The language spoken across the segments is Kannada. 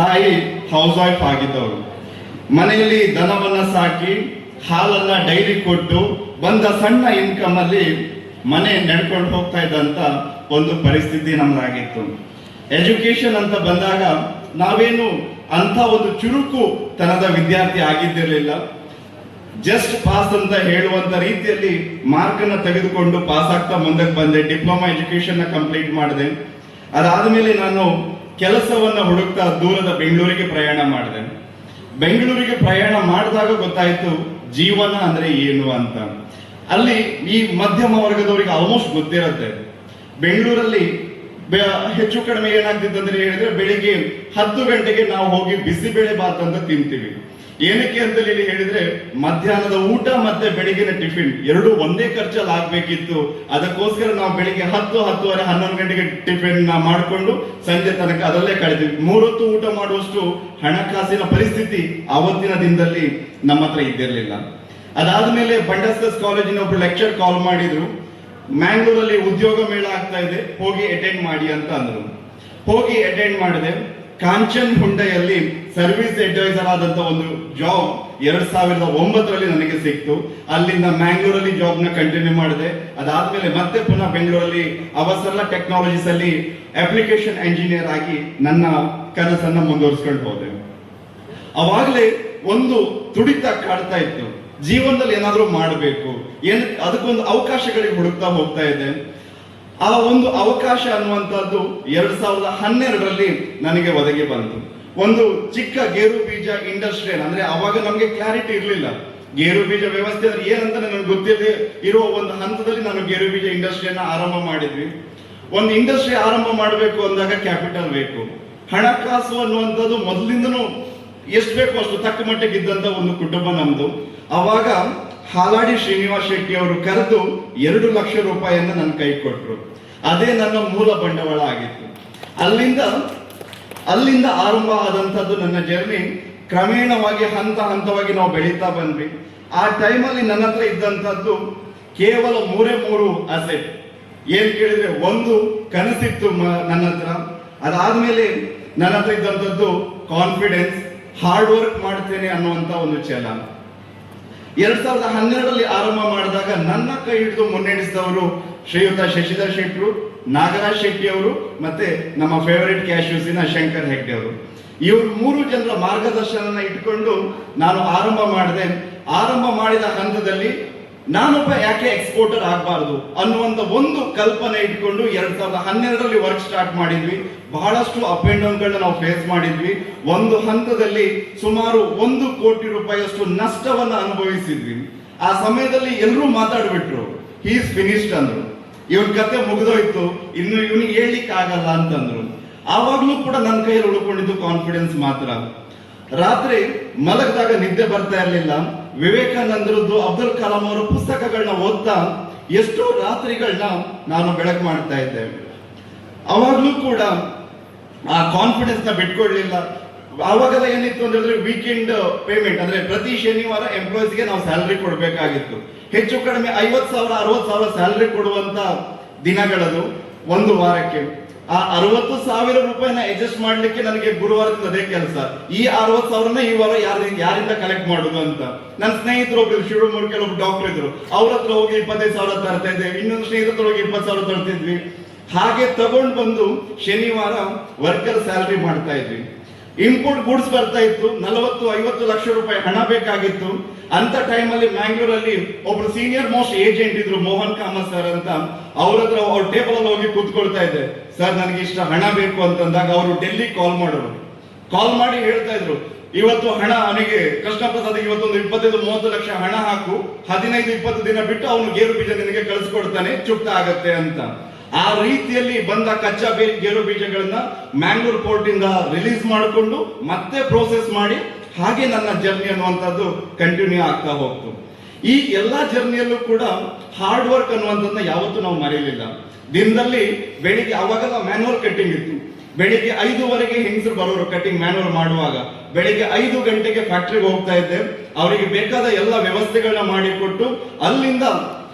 ತಾಯಿ ಹೌಸ್ ವೈಫ್ ಆಗಿದ್ದವರು. ಮನೆಯಲ್ಲಿ ದನವನ್ನ ಸಾಕಿ ಹಾಲನ್ನ ಡೈರಿ ಕೊಟ್ಟು ಬಂದ ಸಣ್ಣ ಇನ್ಕಮ್ ಅಲ್ಲಿ ಮನೆ ನಡ್ಕೊಂಡು ಹೋಗ್ತಾ ಇದ್ದಂತ ಒಂದು ಪರಿಸ್ಥಿತಿ ನಮ್ದಾಗಿತ್ತು. ಎಜುಕೇಶನ್ ಅಂತ ಬಂದಾಗ ನಾವೇನು ಅಂತ ಒಂದು ಚುರುಕು ತನದ ವಿದ್ಯಾರ್ಥಿ ಆಗಿದ್ದಿರಲಿಲ್ಲ. ಜಸ್ಟ್ ಪಾಸ್ ಅಂತ ಹೇಳುವಂತ ರೀತಿಯಲ್ಲಿ ಮಾರ್ಕ್ ಅನ್ನ ತೆಗೆದುಕೊಂಡು ಪಾಸ್ ಆಗ್ತಾ ಮುಂದಕ್ಕೆ ಬಂದೆ. ಡಿಪ್ಲೊಮಾ ಎಜುಕೇಶನ್ ಕಂಪ್ಲೀಟ್ ಮಾಡಿದೆ. ಅದಾದ್ಮೇಲೆ ನಾನು ಕೆಲಸವನ್ನ ಹುಡುಕ್ತಾ ದೂರದ ಬೆಂಗಳೂರಿಗೆ ಪ್ರಯಾಣ ಮಾಡಿದೆ. ಬೆಂಗಳೂರಿಗೆ ಪ್ರಯಾಣ ಮಾಡಿದಾಗ ಗೊತ್ತಾಯ್ತು ಜೀವನ ಅಂದ್ರೆ ಏನು ಅಂತ. ಅಲ್ಲಿ ಈ ಮಧ್ಯಮ ವರ್ಗದವರಿಗೆ ಆಲ್ಮೋಸ್ಟ್ ಗೊತ್ತಿರುತ್ತೆ. ಬೆಂಗಳೂರಲ್ಲಿ ಹೆಚ್ಚು ಕಡಿಮೆ ಏನಾಗ್ತಿತ್ತು ಹೇಳಿದ್ರೆ ಬೆಳಿಗ್ಗೆ 10 ಗಂಟೆಗೆ ನಾವು ಹೋಗಿ ಬಿಸಿಬೇಳೆ ಬಾತ್ ಅಂತ ತಿಂತೀವಿ. ಏನಕ್ಕೆ ಅಂತ ಹೇಳಿದ್ರೆ ಮಧ್ಯಾಹ್ನದ ಊಟ ಮತ್ತೆ ಬೆಳಿಗ್ಗಿನ ಟಿಫಿನ್ ಎರಡು ಒಂದೇ ಖರ್ಚಲ್ಲಿ ಆಗ್ಬೇಕಿತ್ತು. ಅದಕ್ಕೋಸ್ಕರ ನಾವು ಬೆಳಿಗ್ಗೆ 10, 10:30, 11 ಗಂಟೆಗೆ ಟಿಫಿನ್ ಮಾಡಿಕೊಂಡು ಸಂಜೆ ತನಕ ಅದರಲ್ಲೇ ಕಳೆದ್ವಿ. 3 ಹೊತ್ತು ಊಟ ಮಾಡುವಷ್ಟು ಹಣಕಾಸಿನ ಪರಿಸ್ಥಿತಿ ಆವತ್ತಿನ ದಿನದಲ್ಲಿ ನಮ್ಮ ಹತ್ರ ಇದ್ದಿರಲಿಲ್ಲ. ಅದಾದ್ಮೇಲೆ ಬಂಡಸ್ಕಸ್ ಕಾಲೇಜಿನ ಒಬ್ರು ಲೆಕ್ಚರ್ ಕಾಲ್ ಮಾಡಿದ್ರು, ಮ್ಯಾಂಗ್ಳೂರಲ್ಲಿ ಉದ್ಯೋಗ ಮೇಳ ಆಗ್ತಾ ಇದೆ, ಹೋಗಿ ಅಟೆಂಡ್ ಮಾಡಿ ಅಂತ ಅಂದ್ರು. ಹೋಗಿ ಅಟೆಂಡ್ ಮಾಡಿದೆ. ಕಾಂಚನ್ ಹುಂಡೆಯಲ್ಲಿ ಸರ್ವಿಸ್ ಅಡ್ವೈಸರ್ ಆದಂತ ಒಂದು ಜಾಬ್ 2009ರಲ್ಲಿ ನನಗೆ ಸಿಕ್ತು. ಅಲ್ಲಿಂದ ಮ್ಯಾಂಗ್ಳೂರಲ್ಲಿ ಜಾಬ್ ನ ಕಂಟಿನ್ಯೂ ಮಾಡಿದೆ. ಅದಾದ್ಮೇಲೆ ಮತ್ತೆ ಪುನಃ ಬೆಂಗಳೂರಲ್ಲಿ ಅವಸರ ಟೆಕ್ನಾಲಜೀಸ್ ಅಲ್ಲಿ ಅಪ್ಲಿಕೇಶನ್ ಎಂಜಿನಿಯರ್ ಆಗಿ ನನ್ನ ಕನಸನ್ನ ಮುಂದುವರಿಸ್ಕೊಂಡು ಹೋದೆ. ಅವಾಗಲೇ ಒಂದು ತುಡಿತ ಕಾಡ್ತಾ ಇತ್ತು, ಜೀವನದಲ್ಲಿ ಏನಾದ್ರೂ ಮಾಡಬೇಕು, ಅದಕ್ಕೊಂದು ಅವಕಾಶಗಳಿಗೆ ಹುಡುಕ್ತಾ ಹೋಗ್ತಾ ಇದೆ. ಆ ಒಂದು ಅವಕಾಶ ಅನ್ನುವಂಥದ್ದು 2012ರಲ್ಲಿ ನನಗೆ ಒದಗಿ ಬಂತು. ಒಂದು ಚಿಕ್ಕ ಗೇರು ಬೀಜ ಇಂಡಸ್ಟ್ರಿಯಲ್, ಅಂದ್ರೆ ಅವಾಗ ನಮ್ಗೆ ಕ್ಲಾರಿಟಿ ಇರಲಿಲ್ಲ ಗೇರು ಬೀಜ ವ್ಯವಸ್ಥೆ ಅಂದ್ರೆ ಏನಂತ ನನಗೆ ಗೊತ್ತಿದೆ. ಇರೋ ಒಂದು ಹಂತದಲ್ಲಿ ನಾನು ಗೇರು ಬೀಜ ಇಂಡಸ್ಟ್ರಿಯನ್ನ ಆರಂಭ ಮಾಡಿದ್ವಿ. ಒಂದು ಇಂಡಸ್ಟ್ರಿ ಆರಂಭ ಮಾಡಬೇಕು ಅಂದಾಗ ಕ್ಯಾಪಿಟಲ್ ಬೇಕು, ಹಣಕಾಸು ಅನ್ನುವಂಥದ್ದು ಮೊದಲಿಂದನೂ ಎಷ್ಟು ಬೇಕು ಅಷ್ಟು ತಕ್ಕ ಮಟ್ಟಿಗೆ ಇದ್ದಂತ ಒಂದು ಕುಟುಂಬ ನಮ್ದು. ಅವಾಗ ಹಾಲಾಡಿ ಶ್ರೀನಿವಾಸ್ ಶೆಟ್ಟಿ ಅವರು ಕರೆದು 2 ಲಕ್ಷ ರೂಪಾಯಿಯನ್ನ ನನ್ನ ಕೈ ಕೊಟ್ಟರು. ಅದೇ ನನ್ನ ಮೂಲ ಬಂಡವಾಳ ಆಗಿತ್ತು. ಅಲ್ಲಿಂದ ಆರಂಭ ಆದಂಥದ್ದು ನನ್ನ ಜರ್ನಿ. ಕ್ರಮೇಣವಾಗಿ ಹಂತವಾಗಿ ನಾವು ಬೆಳೀತಾ ಬಂದ್ವಿ. ಆ ಟೈಮಲ್ಲಿ ನನ್ನ ಹತ್ರ ಇದ್ದಂಥದ್ದು ಕೇವಲ 3 ಅಸೆಟ್. ಏನ್ ಕೇಳಿದ್ರೆ, ಒಂದು ಕನಸಿತ್ತು ನನ್ನ ಹತ್ರ. ಅದಾದ್ಮೇಲೆ ನನ್ನ ಹತ್ರ ಇದ್ದಂಥದ್ದು ಕಾನ್ಫಿಡೆನ್ಸ್, ಹಾರ್ಡ್ ವರ್ಕ್ ಮಾಡ್ತೇನೆ ಅನ್ನುವಂತ ಒಂದು ಛಲ. 2012ರಲ್ಲಿ ಆರಂಭ ಮಾಡಿದಾಗ ನನ್ನ ಕೈ ಹಿಡಿದು ಮುನ್ನಡೆಸಿದವರು ಶ್ರೀಯುತ ಶಶಿಧರ್ ಶೆಟ್ಟರು, ನಾಗರಾಜ್ ಶೆಟ್ಟಿ ಅವರು, ಮತ್ತೆ ನಮ್ಮ ಫೇವರೇಟ್ ಕ್ಯಾಶ್ಯೂಸಿನ ಶಂಕರ್ ಹೆಗ್ಡೆ ಅವರು. ಇವರು 3 ಜನರ ಮಾರ್ಗದರ್ಶನ ಇಟ್ಕೊಂಡು ನಾನು ಆರಂಭ ಮಾಡಿದೆ. ಆರಂಭ ಮಾಡಿದ ಹಂತದಲ್ಲಿ ನಾನೊಬ್ಬ ಯಾಕೆ ಎಕ್ಸ್ಪೋರ್ಟರ್ ಆಗಬಾರ್ದು ಅನ್ನುವಂತ ಒಂದು ಕಲ್ಪನೆ ಇಟ್ಕೊಂಡು 2012ರಲ್ಲಿ ವರ್ಕ್ ಸ್ಟಾರ್ಟ್ ಮಾಡಿದ್ವಿ. ಬಹಳಷ್ಟು ಅಪ್ ಅಂಡ್ ಡೌನ್ ಗಳನ್ನ ನಾವು ಫೇಸ್ ಮಾಡಿದ್ವಿ. ಒಂದು ಹಂತದಲ್ಲಿ ಸುಮಾರು 1 ಕೋಟಿ ರೂಪಾಯಿಯಷ್ಟು ನಷ್ಟವನ್ನ ಅನುಭವಿಸಿದ್ವಿ. ಆ ಸಮಯದಲ್ಲಿ ಎಲ್ಲರೂ ಮಾತಾಡ್ಬಿಟ್ರು, ಹಿ ಇಸ್ ಫಿನಿಶ್ಡ್ ಅಂದ್ರು, ಇವನ್ ಕತೆ ಮುಗಿದೋಯ್ತು, ಇನ್ನು ಇವನಿಗೆ ಹೇಳಲಿಕ್ಕೆ ಆಗಲ್ಲ ಅಂತಂದ್ರು. ಆವಾಗ್ಲೂ ಕೂಡ ನನ್ನ ಕೈಯಲ್ಲಿ ಉಳ್ಕೊಂಡಿದ್ದು ಕಾನ್ಫಿಡೆನ್ಸ್ ಮಾತ್ರ. ರಾತ್ರಿ ಮಲಗಿದಾಗ ನಿದ್ದೆ ಬರ್ತಾ ಇರಲಿಲ್ಲ. ವಿವೇಕಾನಂದರದ್ದು, ಅಬ್ದುಲ್ ಕಲಾಂ ಅವರ ಪುಸ್ತಕಗಳನ್ನ ಓದ್ತಾ ಎಷ್ಟೋ ರಾತ್ರಿಗಳನ್ನ ನಾನು ಬೆಳಕು ಮಾಡ್ತಾ ಇದ್ದೆ. ಅವಾಗ್ಲೂ ಕೂಡ ಆ ಕಾನ್ಫಿಡೆನ್ಸ್ ನ ಬಿಟ್ಕೊಡ್ಲಿಲ್ಲ. ಅವಾಗೆಲ್ಲ ಏನಿತ್ತು ಅಂತ ಹೇಳಿದ್ರೆ ವೀಕೆಂಡ್ ಪೇಮೆಂಟ್, ಅಂದ್ರೆ ಪ್ರತಿ ಶನಿವಾರ ಎಂಪ್ಲಾಯೀಸ್ಗೆ ನಾವು ಸ್ಯಾಲರಿ ಕೊಡಬೇಕಾಗಿತ್ತು. ಹೆಚ್ಚು ಕಡಿಮೆ 50,000 60,000 ಸ್ಯಾಲರಿ ಕೊಡುವಂತ ದಿನಗಳದು ಒಂದು ವಾರಕ್ಕೆ. ಆ 60,000 ರೂಪಾಯಿನ ಅಡ್ಜಸ್ಟ್ ಮಾಡ್ಲಿಕ್ಕೆ ನನಗೆ ಗುರುವಾರದಿಂದ ಅದೇ ಕೆಲಸ. ಈ 60,000ನ ಈ ವಾರ ಯಾರಿಂದ ಕಲೆಕ್ಟ್ ಮಾಡುದು ಅಂತ. ನನ್ನ ಸ್ನೇಹಿತರು ಒಬ್ರು ಶಿವಮೊಗ್ಗ ಒಬ್ರು ಡಾಕ್ಟರ್ ಇದ್ರು, ಅವ್ರ ಹತ್ರ ಹೋಗಿ 25,000 ತರ್ತಾ ಇದ್ದೆ. ಇನ್ನೊಂದು ಸ್ನೇಹಿತರ ಹೋಗಿ 20,000 ತರ್ತಿದ್ವಿ. ಹಾಗೆ ತಗೊಂಡು ಬಂದು ಶನಿವಾರ ವರ್ಕರ್ ಸ್ಯಾಲರಿ ಮಾಡ್ತಾ ಇದ್ವಿ. ಇಂಪೋರ್ಟ್ ಗುಡ್ಸ್ ಬರ್ತಾ ಇತ್ತು, 40-50 ಲಕ್ಷ ರೂಪಾಯಿ ಹಣ ಬೇಕಾಗಿತ್ತು. ಅಂತ ಟೈಮಲ್ಲಿ ಮ್ಯಾಂಗ್ಳೂರಲ್ಲಿ ಒಬ್ರು ಸೀನಿಯರ್ ಮೋಸ್ಟ್ ಏಜೆಂಟ್ ಇದ್ರು, ಮೋಹನ್ ಕಾಮತ್ ಸರ್ ಅಂತ. ಅವ್ರ ಹತ್ರ ಅವ್ರ ಟೇಬಲ್ ಅಲ್ಲಿ ಹೋಗಿ ಕೂತ್ಕೊಳ್ತಾ ಇದ್ದೆ. ಸರ್ ನನಗೆ ಇಷ್ಟ ಹಣ ಬೇಕು ಅಂತಂದಾಗ ಅವರು ಡೆಲ್ಲಿ ಕಾಲ್ ಮಾಡೋರು. ಕಾಲ್ ಮಾಡಿ ಹೇಳ್ತಾ ಇದ್ರು, ಇವತ್ತು ಹಣ ಅವನಿಗೆ ಕೃಷ್ಣ ಪ್ರಸಾದ್ ಇವತ್ತೊಂದು 25-30 ಲಕ್ಷ ಹಣ ಹಾಕು, 15-20 ದಿನ ಬಿಟ್ಟು ಅವನು ಗೇರು ಬೀಜ ನಿನಗೆ ಕಳಿಸ್ಕೊಡ್ತಾನೆ, ಚುಕ್ತ ಆಗತ್ತೆ ಅಂತ. ಆ ರೀತಿಯಲ್ಲಿ ಬಂದ ಕಚ್ಚಾ ಗೇರು ಬೀಜಗಳನ್ನ ಮ್ಯಾಂಗ್ಳೂರ್ ಪೋರ್ಟ್ ಇಂದ ರಿಲೀಸ್ ಮಾಡಿಕೊಂಡು ಮತ್ತೆ ಪ್ರೋಸೆಸ್ ಮಾಡಿ, ಹಾಗೆ ನನ್ನ ಜರ್ನಿ ಅನ್ನುವಂಥದ್ದು ಕಂಟಿನ್ಯೂ ಆಗ್ತಾ ಹೋಗ್ತು. ಈ ಎಲ್ಲಾ ಜರ್ನಿಯಲ್ಲೂ ಕೂಡ ಹಾರ್ಡ್ ವರ್ಕ್ ಅನ್ನುವಂಥದ್ದನ್ನ ಯಾವತ್ತೂ ನಾವು ಮರೆಯಲಿಲ್ಲ. ದಿನದಲ್ಲಿ ಬೆಳಿಗ್ಗೆ, ಅವಾಗೆಲ್ಲ ಮ್ಯಾನ್ಯುವಲ್ ಕಟ್ಟಿಂಗ್ ಇತ್ತು, ಬೆಳಿಗ್ಗೆ 5:00ವರೆಗೆ ಹೆಂಗಸರು ಬರೋರು ಕಟ್ಟಿಂಗ್ ಮ್ಯಾನ್ಯುವಲ್ ಮಾಡುವಾಗ. ಬೆಳಿಗ್ಗೆ 5 ಗಂಟೆಗೆ ಫ್ಯಾಕ್ಟ್ರಿಗೆ ಹೋಗ್ತಾ ಇದ್ದೆ. ಅವರಿಗೆ ಬೇಕಾದ ಎಲ್ಲ ವ್ಯವಸ್ಥೆಗಳನ್ನ ಮಾಡಿಕೊಟ್ಟು ಅಲ್ಲಿಂದ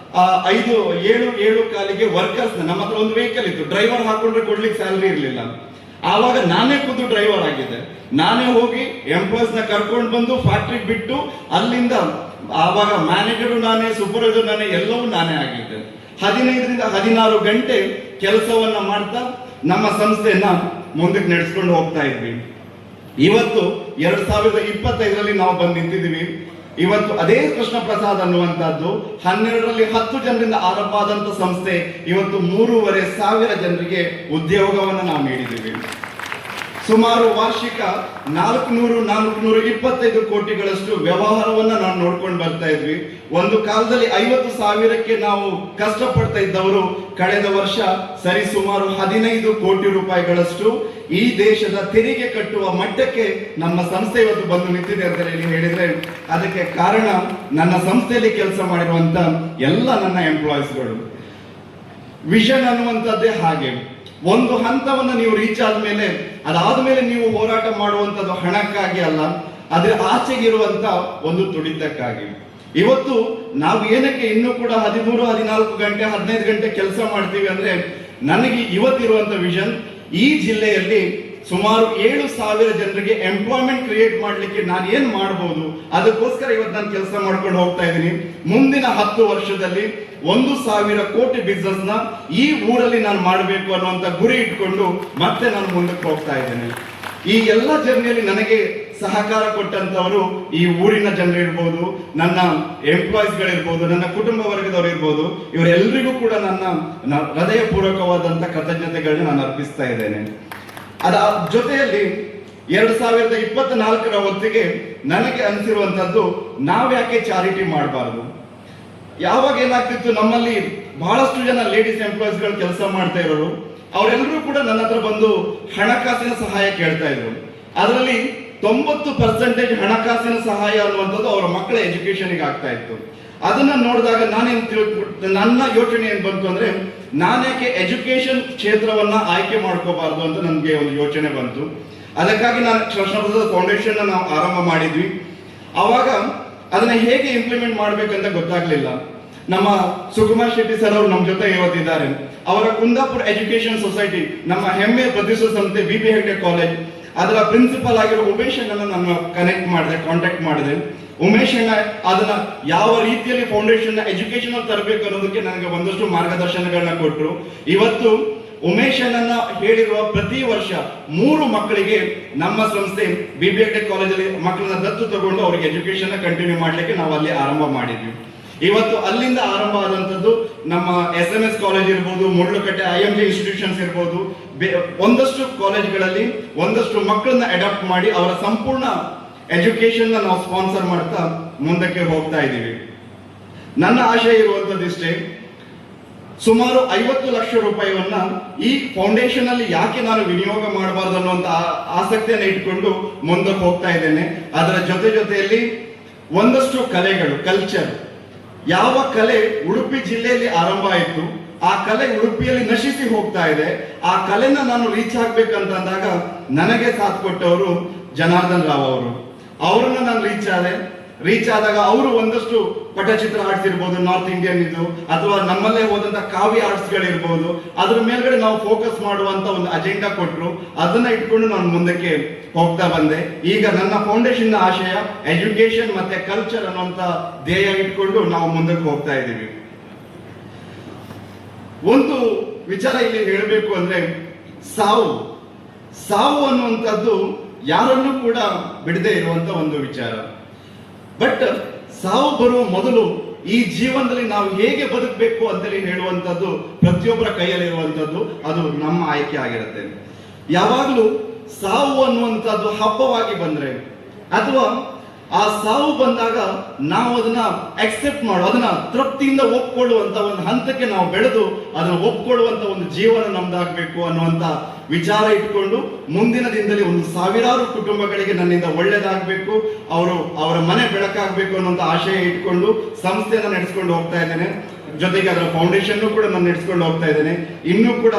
5-7 ಕಾಲಿಗೆ ವರ್ಕರ್ಸ್, ನಮ್ಮ ಹತ್ರ ಒಂದು ವೆಹಿಕಲ್ ಇತ್ತು, ಡ್ರೈವರ್ ಹಾಕೊಂಡ್ರೆ ಕೊಡ್ಲಿಕ್ಕೆ ಸ್ಯಾಲರಿ ಇರಲಿಲ್ಲ. ಆವಾಗ ನಾನೇ ಖುದ್ದು ಡ್ರೈವರ್ ಆಗಿದ್ದೆ. ನಾನೇ ಹೋಗಿ ಎಂಪ್ಲಾಯ್ಸ್ನ ಕರ್ಕೊಂಡು ಬಂದು ಫ್ಯಾಕ್ಟ್ರಿಗೆ ಬಿಟ್ಟು ಅಲ್ಲಿಂದ ಆವಾಗ ಮ್ಯಾನೇಜರು ನಾನೇ, ಸೂಪರ್ವೈಸರ್ ನಾನೇ, ಎಲ್ಲವೂ ನಾನೇ ಆಗಿದ್ದೆ. 15ರಿಂದ 16 ಗಂಟೆ ಕೆಲಸವನ್ನ ಮಾಡ್ತಾ ನಮ್ಮ ಸಂಸ್ಥೆಯನ್ನ ಮುಂದಕ್ಕೆ ನಡೆಸ್ಕೊಂಡು ಹೋಗ್ತಾ ಇದ್ವಿ. ಇವತ್ತು 2025ರಲ್ಲಿ ನಾವು ಬಂದು ನಿಂತಿದ್ದೀವಿ. ಇವತ್ತು ಅದೇ ಕೃಷ್ಣ ಪ್ರಸಾದ್ ಅನ್ನುವಂಥದ್ದು 12ರಲ್ಲಿ 10 ಜನರಿಂದ ಆರಂಭ ಆದಂತ ಸಂಸ್ಥೆ ಇವತ್ತು 3,500 ಜನರಿಗೆ ಉದ್ಯೋಗವನ್ನು ನಾವು ನೀಡಿದ್ದೀವಿ. ಸುಮಾರು ವಾರ್ಷಿಕ 425 ಕೋಟಿಗಳಷ್ಟು ವ್ಯವಹಾರವನ್ನ ನಾವು ನೋಡ್ಕೊಂಡು ಬರ್ತಾ ಇದ್ವಿ. ಒಂದು ಕಾಲದಲ್ಲಿ 50,000ಕ್ಕೆ ನಾವು ಕಷ್ಟಪಡ್ತಾ ಇದ್ದವರು ಕಳೆದ ವರ್ಷ ಸರಿ ಸುಮಾರು 15 ಕೋಟಿ ರೂಪಾಯಿಗಳಷ್ಟು ಈ ದೇಶದ ತೆರಿಗೆ ಕಟ್ಟುವ ಮಟ್ಟಕ್ಕೆ ನಮ್ಮ ಸಂಸ್ಥೆ ಇವತ್ತು ಬಂದು ನಿಂತಿದೆ ಅಂತ ಹೇಳಿದ್ರೆ ಅದಕ್ಕೆ ಕಾರಣ ನನ್ನ ಸಂಸ್ಥೆಯಲ್ಲಿ ಕೆಲಸ ಮಾಡಿರುವಂತ ಎಲ್ಲ ನನ್ನ ಎಂಪ್ಲಾಯೀಸ್ಗಳು. ವಿಷನ್ ಅನ್ನುವಂಥದ್ದೇ ಹಾಗೆ. ಒಂದು ಹಂತವನ್ನು ನೀವು ರೀಚ್ ಆದ್ಮೇಲೆ ಅದಾದ್ಮೇಲೆ ನೀವು ಹೋರಾಟ ಮಾಡುವಂಥದ್ದು ಹಣಕ್ಕಾಗಿ ಅಲ್ಲ, ಅದ್ರ ಆಚೆಗಿರುವಂತ ಒಂದು ತುಡಿತಕ್ಕಾಗಿ. ಇವತ್ತು ನಾವು ಏನಕ್ಕೆ ಇನ್ನೂ ಕೂಡ 13, 14 ಗಂಟೆ 15 ಗಂಟೆ ಕೆಲಸ ಮಾಡ್ತೀವಿ ಅಂದ್ರೆ ನನಗೆ ಇವತ್ತಿರುವಂತ ವಿಷನ್ ಈ ಜಿಲ್ಲೆಯಲ್ಲಿ ಸುಮಾರು 7,000 ಜನರಿಗೆ ಎಂಪ್ಲಾಯ್ಮೆಂಟ್ ಕ್ರಿಯೇಟ್ ಮಾಡ್ಲಿಕ್ಕೆ ನಾನು ಏನ್ ಮಾಡಬಹುದು, ಅದಕ್ಕೋಸ್ಕರ ಇವತ್ತು ನಾನು ಕೆಲಸ ಮಾಡ್ಕೊಂಡು ಹೋಗ್ತಾ ಇದ್ದೀನಿ. ಮುಂದಿನ 10 ವರ್ಷದಲ್ಲಿ 1,000 ಕೋಟಿ ಬಿಸ್ನೆಸ್ ನ ಈ ಊರಲ್ಲಿ ನಾನು ಮಾಡಬೇಕು ಅನ್ನುವಂತ ಗುರಿ ಇಟ್ಕೊಂಡು ಮತ್ತೆ ನಾನು ಮುಂದಕ್ಕೆ ಹೋಗ್ತಾ ಇದ್ದೇನೆ. ಈ ಎಲ್ಲ ಜರ್ನಿಯಲ್ಲಿ ನನಗೆ ಸಹಕಾರ ಕೊಟ್ಟಂತವರು ಈ ಊರಿನ ಜನರು ಇರ್ಬೋದು, ನನ್ನ ಎಂಪ್ಲಾಯೀಸ್ಗಳಿರ್ಬೋದು, ನನ್ನ ಕುಟುಂಬ ವರ್ಗದವರು ಇರ್ಬೋದು, ಇವರೆಲ್ಲರಿಗೂ ಕೂಡ ನನ್ನ ಹೃದಯಪೂರ್ವಕವಾದಂತ ಕೃತಜ್ಞತೆಗಳನ್ನ ನಾನು ಅರ್ಪಿಸ್ತಾ ಇದ್ದೇನೆ. ಅದರ ಜೊತೆಯಲ್ಲಿ 2024ರ ಹೊತ್ತಿಗೆ ನನಗೆ ಅನಿಸಿರುವಂತದ್ದು, ನಾವ್ಯಾಕೆ ಚಾರಿಟಿ ಮಾಡಬಾರ್ದು. ಯಾವಾಗ ಏನಾಗ್ತಿತ್ತು, ನಮ್ಮಲ್ಲಿ ಬಹಳಷ್ಟು ಜನ ಲೇಡೀಸ್ ಎಂಪ್ಲಾಯೀಸ್ಗಳು ಕೆಲಸ ಮಾಡ್ತಾ ಇರೋರು, ಅವರೆಲ್ಲರೂ ಕೂಡ ನನ್ನ ಹತ್ರ ಬಂದು ಹಣಕಾಸಿನ ಸಹಾಯ ಕೇಳ್ತಾ ಇದ್ರು. ಅದರಲ್ಲಿ 90% ಹಣಕಾಸಿನ ಸಹಾಯ ಅನ್ನುವಂಥದ್ದು ಅವರ ಮಕ್ಕಳ ಎಜುಕೇಶನ್ಗೆ ಆಗ್ತಾ ಇತ್ತು. ಅದನ್ನ ನೋಡಿದಾಗ ನನ್ನ ಯೋಚನೆ ಏನ್ ಬಂತು ಅಂದ್ರೆ, ನಾನೇಕೆ ಎಜುಕೇಶನ್ ಕ್ಷೇತ್ರವನ್ನ ಆಯ್ಕೆ ಮಾಡ್ಕೋಬಾರ್ದು ಅಂತ ನನಗೆ ಒಂದು ಯೋಚನೆ ಬಂತು. ಅದಕ್ಕಾಗಿ ನಾನು ಕೃಷ್ಣ ಪ್ರಸಾದ್ ಫೌಂಡೇಶನ್ ನಾವು ಆರಂಭ ಮಾಡಿದ್ವಿ. ಅವಾಗ ಅದನ್ನ ಹೇಗೆ ಇಂಪ್ಲಿಮೆಂಟ್ ಮಾಡ್ಬೇಕಂತ ಗೊತ್ತಾಗ್ಲಿಲ್ಲ. ನಮ್ಮ ಸುಕುಮಾರ್ ಶೆಟ್ಟಿ ಸರ್ ಅವರು ನಮ್ಮ ಜೊತೆ ಇವತ್ತಿದ್ದಾರೆ. ಅವರ ಕುಂದಾಪುರ ಎಜುಕೇಶನ್ ಸೊಸೈಟಿ, ನಮ್ಮ ಹೆಮ್ಮೆ ಪ್ರತಿಷ್ಠಿತ ಸಂಸ್ಥೆ BB ಹೆಗ್ಡೆ ಕಾಲೇಜ್, ಅದರ ಪ್ರಿನ್ಸಿಪಲ್ ಆಗಿರೋ ಉಮೇಶ್ ಅಣ್ಣ ನಾನು ಕಾಂಟ್ಯಾಕ್ಟ್ ಮಾಡಿದೆ. ಉಮೇಶ್ ಅಣ್ಣ ಅದನ್ನ ಯಾವ ರೀತಿಯಲ್ಲಿ ಫೌಂಡೇಶನ್ ಎಜುಕೇಶನ್ ಅಲ್ಲಿ ತರಬೇಕು ಅನ್ನೋದಕ್ಕೆ ನನಗೆ ಒಂದಷ್ಟು ಮಾರ್ಗದರ್ಶನಗಳನ್ನ ಕೊಟ್ಟರು. ಇವತ್ತು ಉಮೇಶ್ ಅಣ್ಣನ ಹೇಳಿರುವ ಪ್ರತಿ ವರ್ಷ 3 ಮಕ್ಕಳಿಗೆ ನಮ್ಮ ಸಂಸ್ಥೆ BB ಹೆಗ್ಡೆ ಕಾಲೇಜಲ್ಲಿ ಮಕ್ಕಳನ್ನ ದತ್ತು ತಗೊಂಡು ಅವರಿಗೆ ಎಜುಕೇಶನ್ ಕಂಟಿನ್ಯೂ ಮಾಡ್ಲಿಕ್ಕೆ ನಾವು ಅಲ್ಲಿ ಆರಂಭ ಮಾಡಿದ್ವಿ. ಇವತ್ತು ಅಲ್ಲಿಂದ ಆರಂಭ ಆದಂತದ್ದು ನಮ್ಮ SMS ಕಾಲೇಜ್ ಇರ್ಬೋದು, ಮುಳ್ಳುಕಟ್ಟೆ IMJ ಇನ್ಸ್ಟಿಟ್ಯೂಷನ್ಸ್ ಇರ್ಬೋದು, ಒಂದಷ್ಟು ಕಾಲೇಜ್ಗಳಲ್ಲಿ ಒಂದಷ್ಟು ಮಕ್ಕಳನ್ನ ಅಡಾಪ್ಟ್ ಮಾಡಿ ಅವರ ಸಂಪೂರ್ಣ ಎಜುಕೇಶನ್ ನಾವು ಸ್ಪಾನ್ಸರ್ ಮಾಡ್ತಾ ಮುಂದಕ್ಕೆ ಹೋಗ್ತಾ ಇದ್ದೀವಿ. ನನ್ನ ಆಶಯ ಇರುವಂತದ್ದಿಷ್ಟೇ, ಸುಮಾರು 50 ಲಕ್ಷ ರೂಪಾಯಿಯನ್ನ ಈ ಫೌಂಡೇಶನ್ ಅಲ್ಲಿ ಯಾಕೆ ನಾನು ವಿನಿಯೋಗ ಮಾಡಬಾರ್ದು ಅನ್ನುವಂತ ಆಸಕ್ತಿಯನ್ನು ಇಟ್ಕೊಂಡು ಮುಂದಕ್ಕೆ ಹೋಗ್ತಾ ಇದ್ದೇನೆ. ಅದರ ಜೊತೆಯಲ್ಲಿ ಒಂದಷ್ಟು ಕಲೆಗಳು, ಕಲ್ಚರ್, ಯಾವ ಕಲೆ ಉಡುಪಿ ಜಿಲ್ಲೆಯಲ್ಲಿ ಆರಂಭ ಆಯಿತು, ಆ ಕಲೆ ಉಡುಪಿಯಲ್ಲಿ ನಶಿಸಿ ಹೋಗ್ತಾ ಇದೆ. ಆ ಕಲೆನ ನಾನು ರೀಚ್ ಆಗ್ಬೇಕಂತಂದಾಗ ನನಗೆ ಸಾಥ್ ಕೊಟ್ಟವರು ಜನಾರ್ದನ್ ರಾವ್ ಅವರು. ಅವರನ್ನ ನಾನು ರೀಚ್ ಆದಾಗ ಅವರು ಒಂದಷ್ಟು ಪಟಚಿತ್ರ ಆರ್ಟ್ಸ್ ಇರ್ಬೋದು, ನಾರ್ತ್ ಇಂಡಿಯನ್ ಇದು, ಅಥವಾ ನಮ್ಮಲ್ಲೇ ಹೋದಂತ ಕಾವ್ಯ ಆರ್ಟ್ಸ್ ಗಳಿರ್ಬೋದು, ಅದ್ರ ಮೇಲ್ಗಡೆ ನಾವು ಫೋಕಸ್ ಮಾಡುವಂತ ಒಂದು ಅಜೆಂಡಾ ಕೊಟ್ಟರು. ಅದನ್ನ ಇಟ್ಕೊಂಡು ನಾನು ಮುಂದಕ್ಕೆ ಹೋಗ್ತಾ ಬಂದೆ. ಈಗ ನನ್ನ ಫೌಂಡೇಶನ್ ನ ಆಶಯ ಎಜುಕೇಶನ್ ಮತ್ತೆ ಕಲ್ಚರ್ ಅನ್ನುವಂತ ಧ್ಯೇಯ ಇಟ್ಕೊಂಡು ನಾವು ಮುಂದಕ್ಕೆ ಹೋಗ್ತಾ ಇದ್ದೀವಿ. ಒಂದು ವಿಚಾರ ಇಲ್ಲಿ ಹೇಳಬೇಕು ಅಂದ್ರೆ, ಸಾವು ಅನ್ನುವಂಥದ್ದು ಯಾರನ್ನೂ ಕೂಡ ಬಿಡದೆ ಇರುವಂತ ಒಂದು ವಿಚಾರ. ಬಟ್ ಸಾವು ಬರುವ ಮೊದಲು ಈ ಜೀವನದಲ್ಲಿ ನಾವು ಹೇಗೆ ಬದುಕಬೇಕು ಅಂತೇಳಿ ಹೇಳುವಂಥದ್ದು ಪ್ರತಿಯೊಬ್ಬರ ಕೈಯಲ್ಲಿರುವಂಥದ್ದು, ಅದು ನಮ್ಮ ಆಯ್ಕೆ ಆಗಿರುತ್ತೆ. ಯಾವಾಗಲೂ ಸಾವು ಅನ್ನುವಂಥದ್ದು ಹಬ್ಬವಾಗಿ ಬಂದ್ರೆ, ಅಥವಾ ಆ ಸಾವು ಬಂದಾಗ ನಾವು ಅದನ್ನ ಅಕ್ಸೆಪ್ಟ್ ಅದನ್ನ ತೃಪ್ತಿಯಿಂದ ಒಪ್ಕೊಳ್ಳುವಂತ ಒಂದು ಹಂತಕ್ಕೆ ನಾವು ಬೆಳೆದು ಅದನ್ನ ಒಪ್ಕೊಳ್ಳುವಂತ ಒಂದು ಜೀವನ ನಮ್ದಾಗಬೇಕು ಅನ್ನುವಂತ ವಿಚಾರ ಇಟ್ಕೊಂಡು ಮುಂದಿನ ದಿನದಲ್ಲಿ ಒಂದು 1000 ಕುಟುಂಬಗಳಿಗೆ ನನ್ನಿಂದ ಒಳ್ಳೇದಾಗಬೇಕು, ಅವರ ಮನೆ ಬೆಳಕಾಗಬೇಕು ಅನ್ನುವಂತ ಆಶಯ ಇಟ್ಕೊಂಡು ಸಂಸ್ಥೆಯನ್ನ ನಡೆಸ್ಕೊಂಡು ಹೋಗ್ತಾ ಇದ್ದೇನೆ. ಜೊತೆಗೆ ಅದರ ಫೌಂಡೇಶನ್ ಕೂಡ ನಾನು ನಡೆಸ್ಕೊಂಡು ಹೋಗ್ತಾ ಇದ್ದೇನೆ. ಇನ್ನೂ ಕೂಡ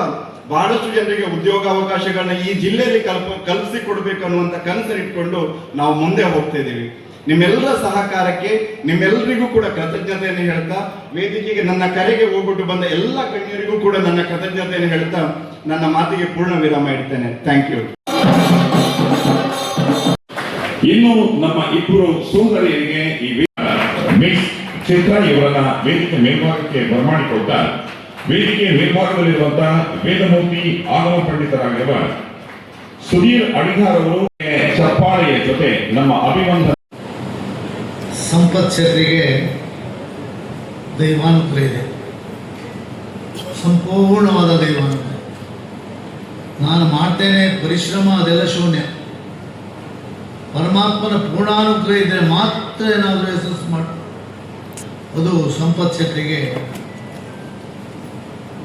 ಬಹಳಷ್ಟು ಜನರಿಗೆ ಉದ್ಯೋಗಾವಕಾಶಗಳನ್ನ ಈ ಜಿಲ್ಲೆಯಲ್ಲಿ ಕಲ್ಪಿಸಿ ಕೊಡಬೇಕು ಅನ್ನುವಂತ ಕನಸನ್ನು ಇಟ್ಕೊಂಡು ನಾವು ಮುಂದೆ ಹೋಗ್ತಾ ಇದ್ದೀವಿ. ನಿಮ್ಮೆಲ್ಲರ ಸಹಕಾರಕ್ಕೆ ನಿಮ್ಮೆಲ್ಲರಿಗೂ ಕೂಡ ಕೃತಜ್ಞತೆಯನ್ನು ಹೇಳ್ತಾ, ವೇದಿಕೆಗೆ ನನ್ನ ಕರೆಗೆ ಹೋಗ್ಬಿಟ್ಟು ಬಂದ ಎಲ್ಲ ಗಣ್ಯರಿಗೂ ಕೂಡ ನನ್ನ ಕೃತಜ್ಞತೆಯನ್ನು ಹೇಳ್ತಾ ನನ್ನ ಮಾತಿಗೆ ಪೂರ್ಣ ವಿರಾಮ ಇಡ್ತೇನೆ. Thank you. ಇನ್ನು ನಮ್ಮ ಇಬ್ಬರು ಸೋದರಿಯರಿಗೆ ಈ ಮಿಸ್ ಚಿತ್ರ ಇವರನ್ನ ವೇದಿಕೆ ಮೇಲ್ಭಾಗಕ್ಕೆ ಬರಮಾಡಿಕೊಟ್ಟ ವೇದಿಕೆ ಮೇಲ್ಭಾಗದಲ್ಲಿರುವಂತಹ ವೇದಮೂರ್ತಿ ಆಗಮ ಪಂಡಿತರಾಗಿರುವ ಸುಧೀರ್ ಅಡಿಗಾರ್ ಅವರು ಚಪ್ಪಾಳೆಯ ಜೊತೆ ನಮ್ಮ ಅಭಿವಂದನೆ. ಸಂಪತ್ ಶೆಟ್ಟರಿಗೆ ದೈವಾನುಗ್ರಹ ಇದೆ, ಸಂಪೂರ್ಣವಾದ ದೈವಾನುಗ್ರಹ. ನಾನು ಮಾಡ್ತೇನೆ ಪರಿಶ್ರಮ ಅದೆಲ್ಲ ಶೂನ್ಯ. ಪರಮಾತ್ಮನ ಪೂರ್ಣಾನುಗ್ರಹ ಇದ್ದರೆ ಮಾತ್ರ ಏನಾದರೂ ಯಶಸ್ಸು ಮಾಡಿ. ಅದು ಸಂಪತ್ ಶೆಟ್ಟರಿಗೆ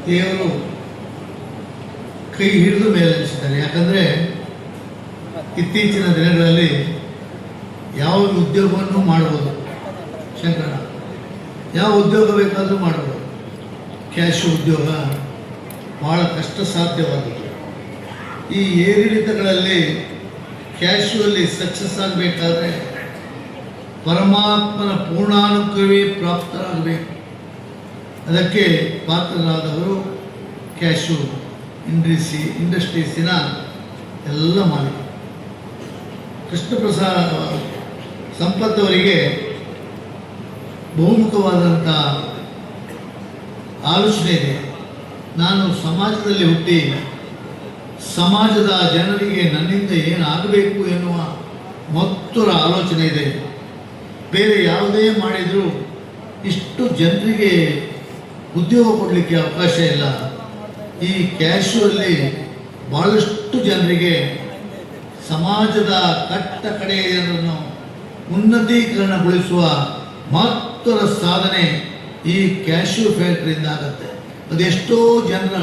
ದೇವರು ಕೈ ಹಿಡಿದು ಮೇಲೆನಿಸಿದ್ದಾರೆ. ಯಾಕಂದರೆ ಇತ್ತೀಚಿನ ದಿನಗಳಲ್ಲಿ ಯಾವ ಉದ್ಯೋಗವನ್ನು ಮಾಡ್ಬೋದು ಶಂಕರಣ್ಣ, ಯಾವ ಉದ್ಯೋಗ ಬೇಕಾದರೂ ಮಾಡ್ಬೋದು. ಕ್ಯಾಶು ಉದ್ಯೋಗ ಭಾಳ ಕಷ್ಟ ಸಾಧ್ಯವಾಗಿದೆ. ಈ ಏರಿಳಿತಗಳಲ್ಲಿ ಕ್ಯಾಶುವಲ್ಲಿ ಸಕ್ಸಸ್ ಆಗಬೇಕಾದ್ರೆ ಪರಮಾತ್ಮನ ಪೂರ್ಣಾನುಗ್ರಹವೇ ಪ್ರಾಪ್ತರಾಗಬೇಕು. ಅದಕ್ಕೆ ಪಾತ್ರರಾದವರು ಕ್ಯಾಶು ಇಂಡಸ್ಟ್ರೀಸಿನ ಎಲ್ಲ ಮಾಲೀಕ ಕೃಷ್ಣ ಪ್ರಸಾದ್ ಸಂಪತ್ ಅವರಿಗೆ ಬಹುಮುಖವಾದಂಥ ಆಲೋಚನೆ ಇದೆ. ನಾನು ಸಮಾಜದಲ್ಲಿ ಹುಟ್ಟಿ ಸಮಾಜದ ಜನರಿಗೆ ನನ್ನಿಂದ ಏನಾಗಬೇಕು ಎನ್ನುವ ಮತ್ತೊಂದು ಆಲೋಚನೆ ಇದೆ. ಬೇರೆ ಯಾವುದೇ ಮಾಡಿದರೂ ಇಷ್ಟು ಜನರಿಗೆ ಉದ್ಯೋಗ ಕೊಡಲಿಕ್ಕೆ ಅವಕಾಶ ಇಲ್ಲ. ಈ ಕ್ಯಾಶುವಲ್ಲಿ ಭಾಳಷ್ಟು ಜನರಿಗೆ ಸಮಾಜದ ಕಟ್ಟ ಕಡೆಯ ಜನರನ್ನು ಉನ್ನತೀಕರಣಗೊಳಿಸುವ ಮಹತ್ವದ ಸಾಧನೆ ಈ ಕ್ಯಾಶ್ಯೂ ಫ್ಯಾಕ್ಟ್ರಿಯಿಂದ ಆಗುತ್ತೆ. ಅದೆಷ್ಟೋ ಜನರ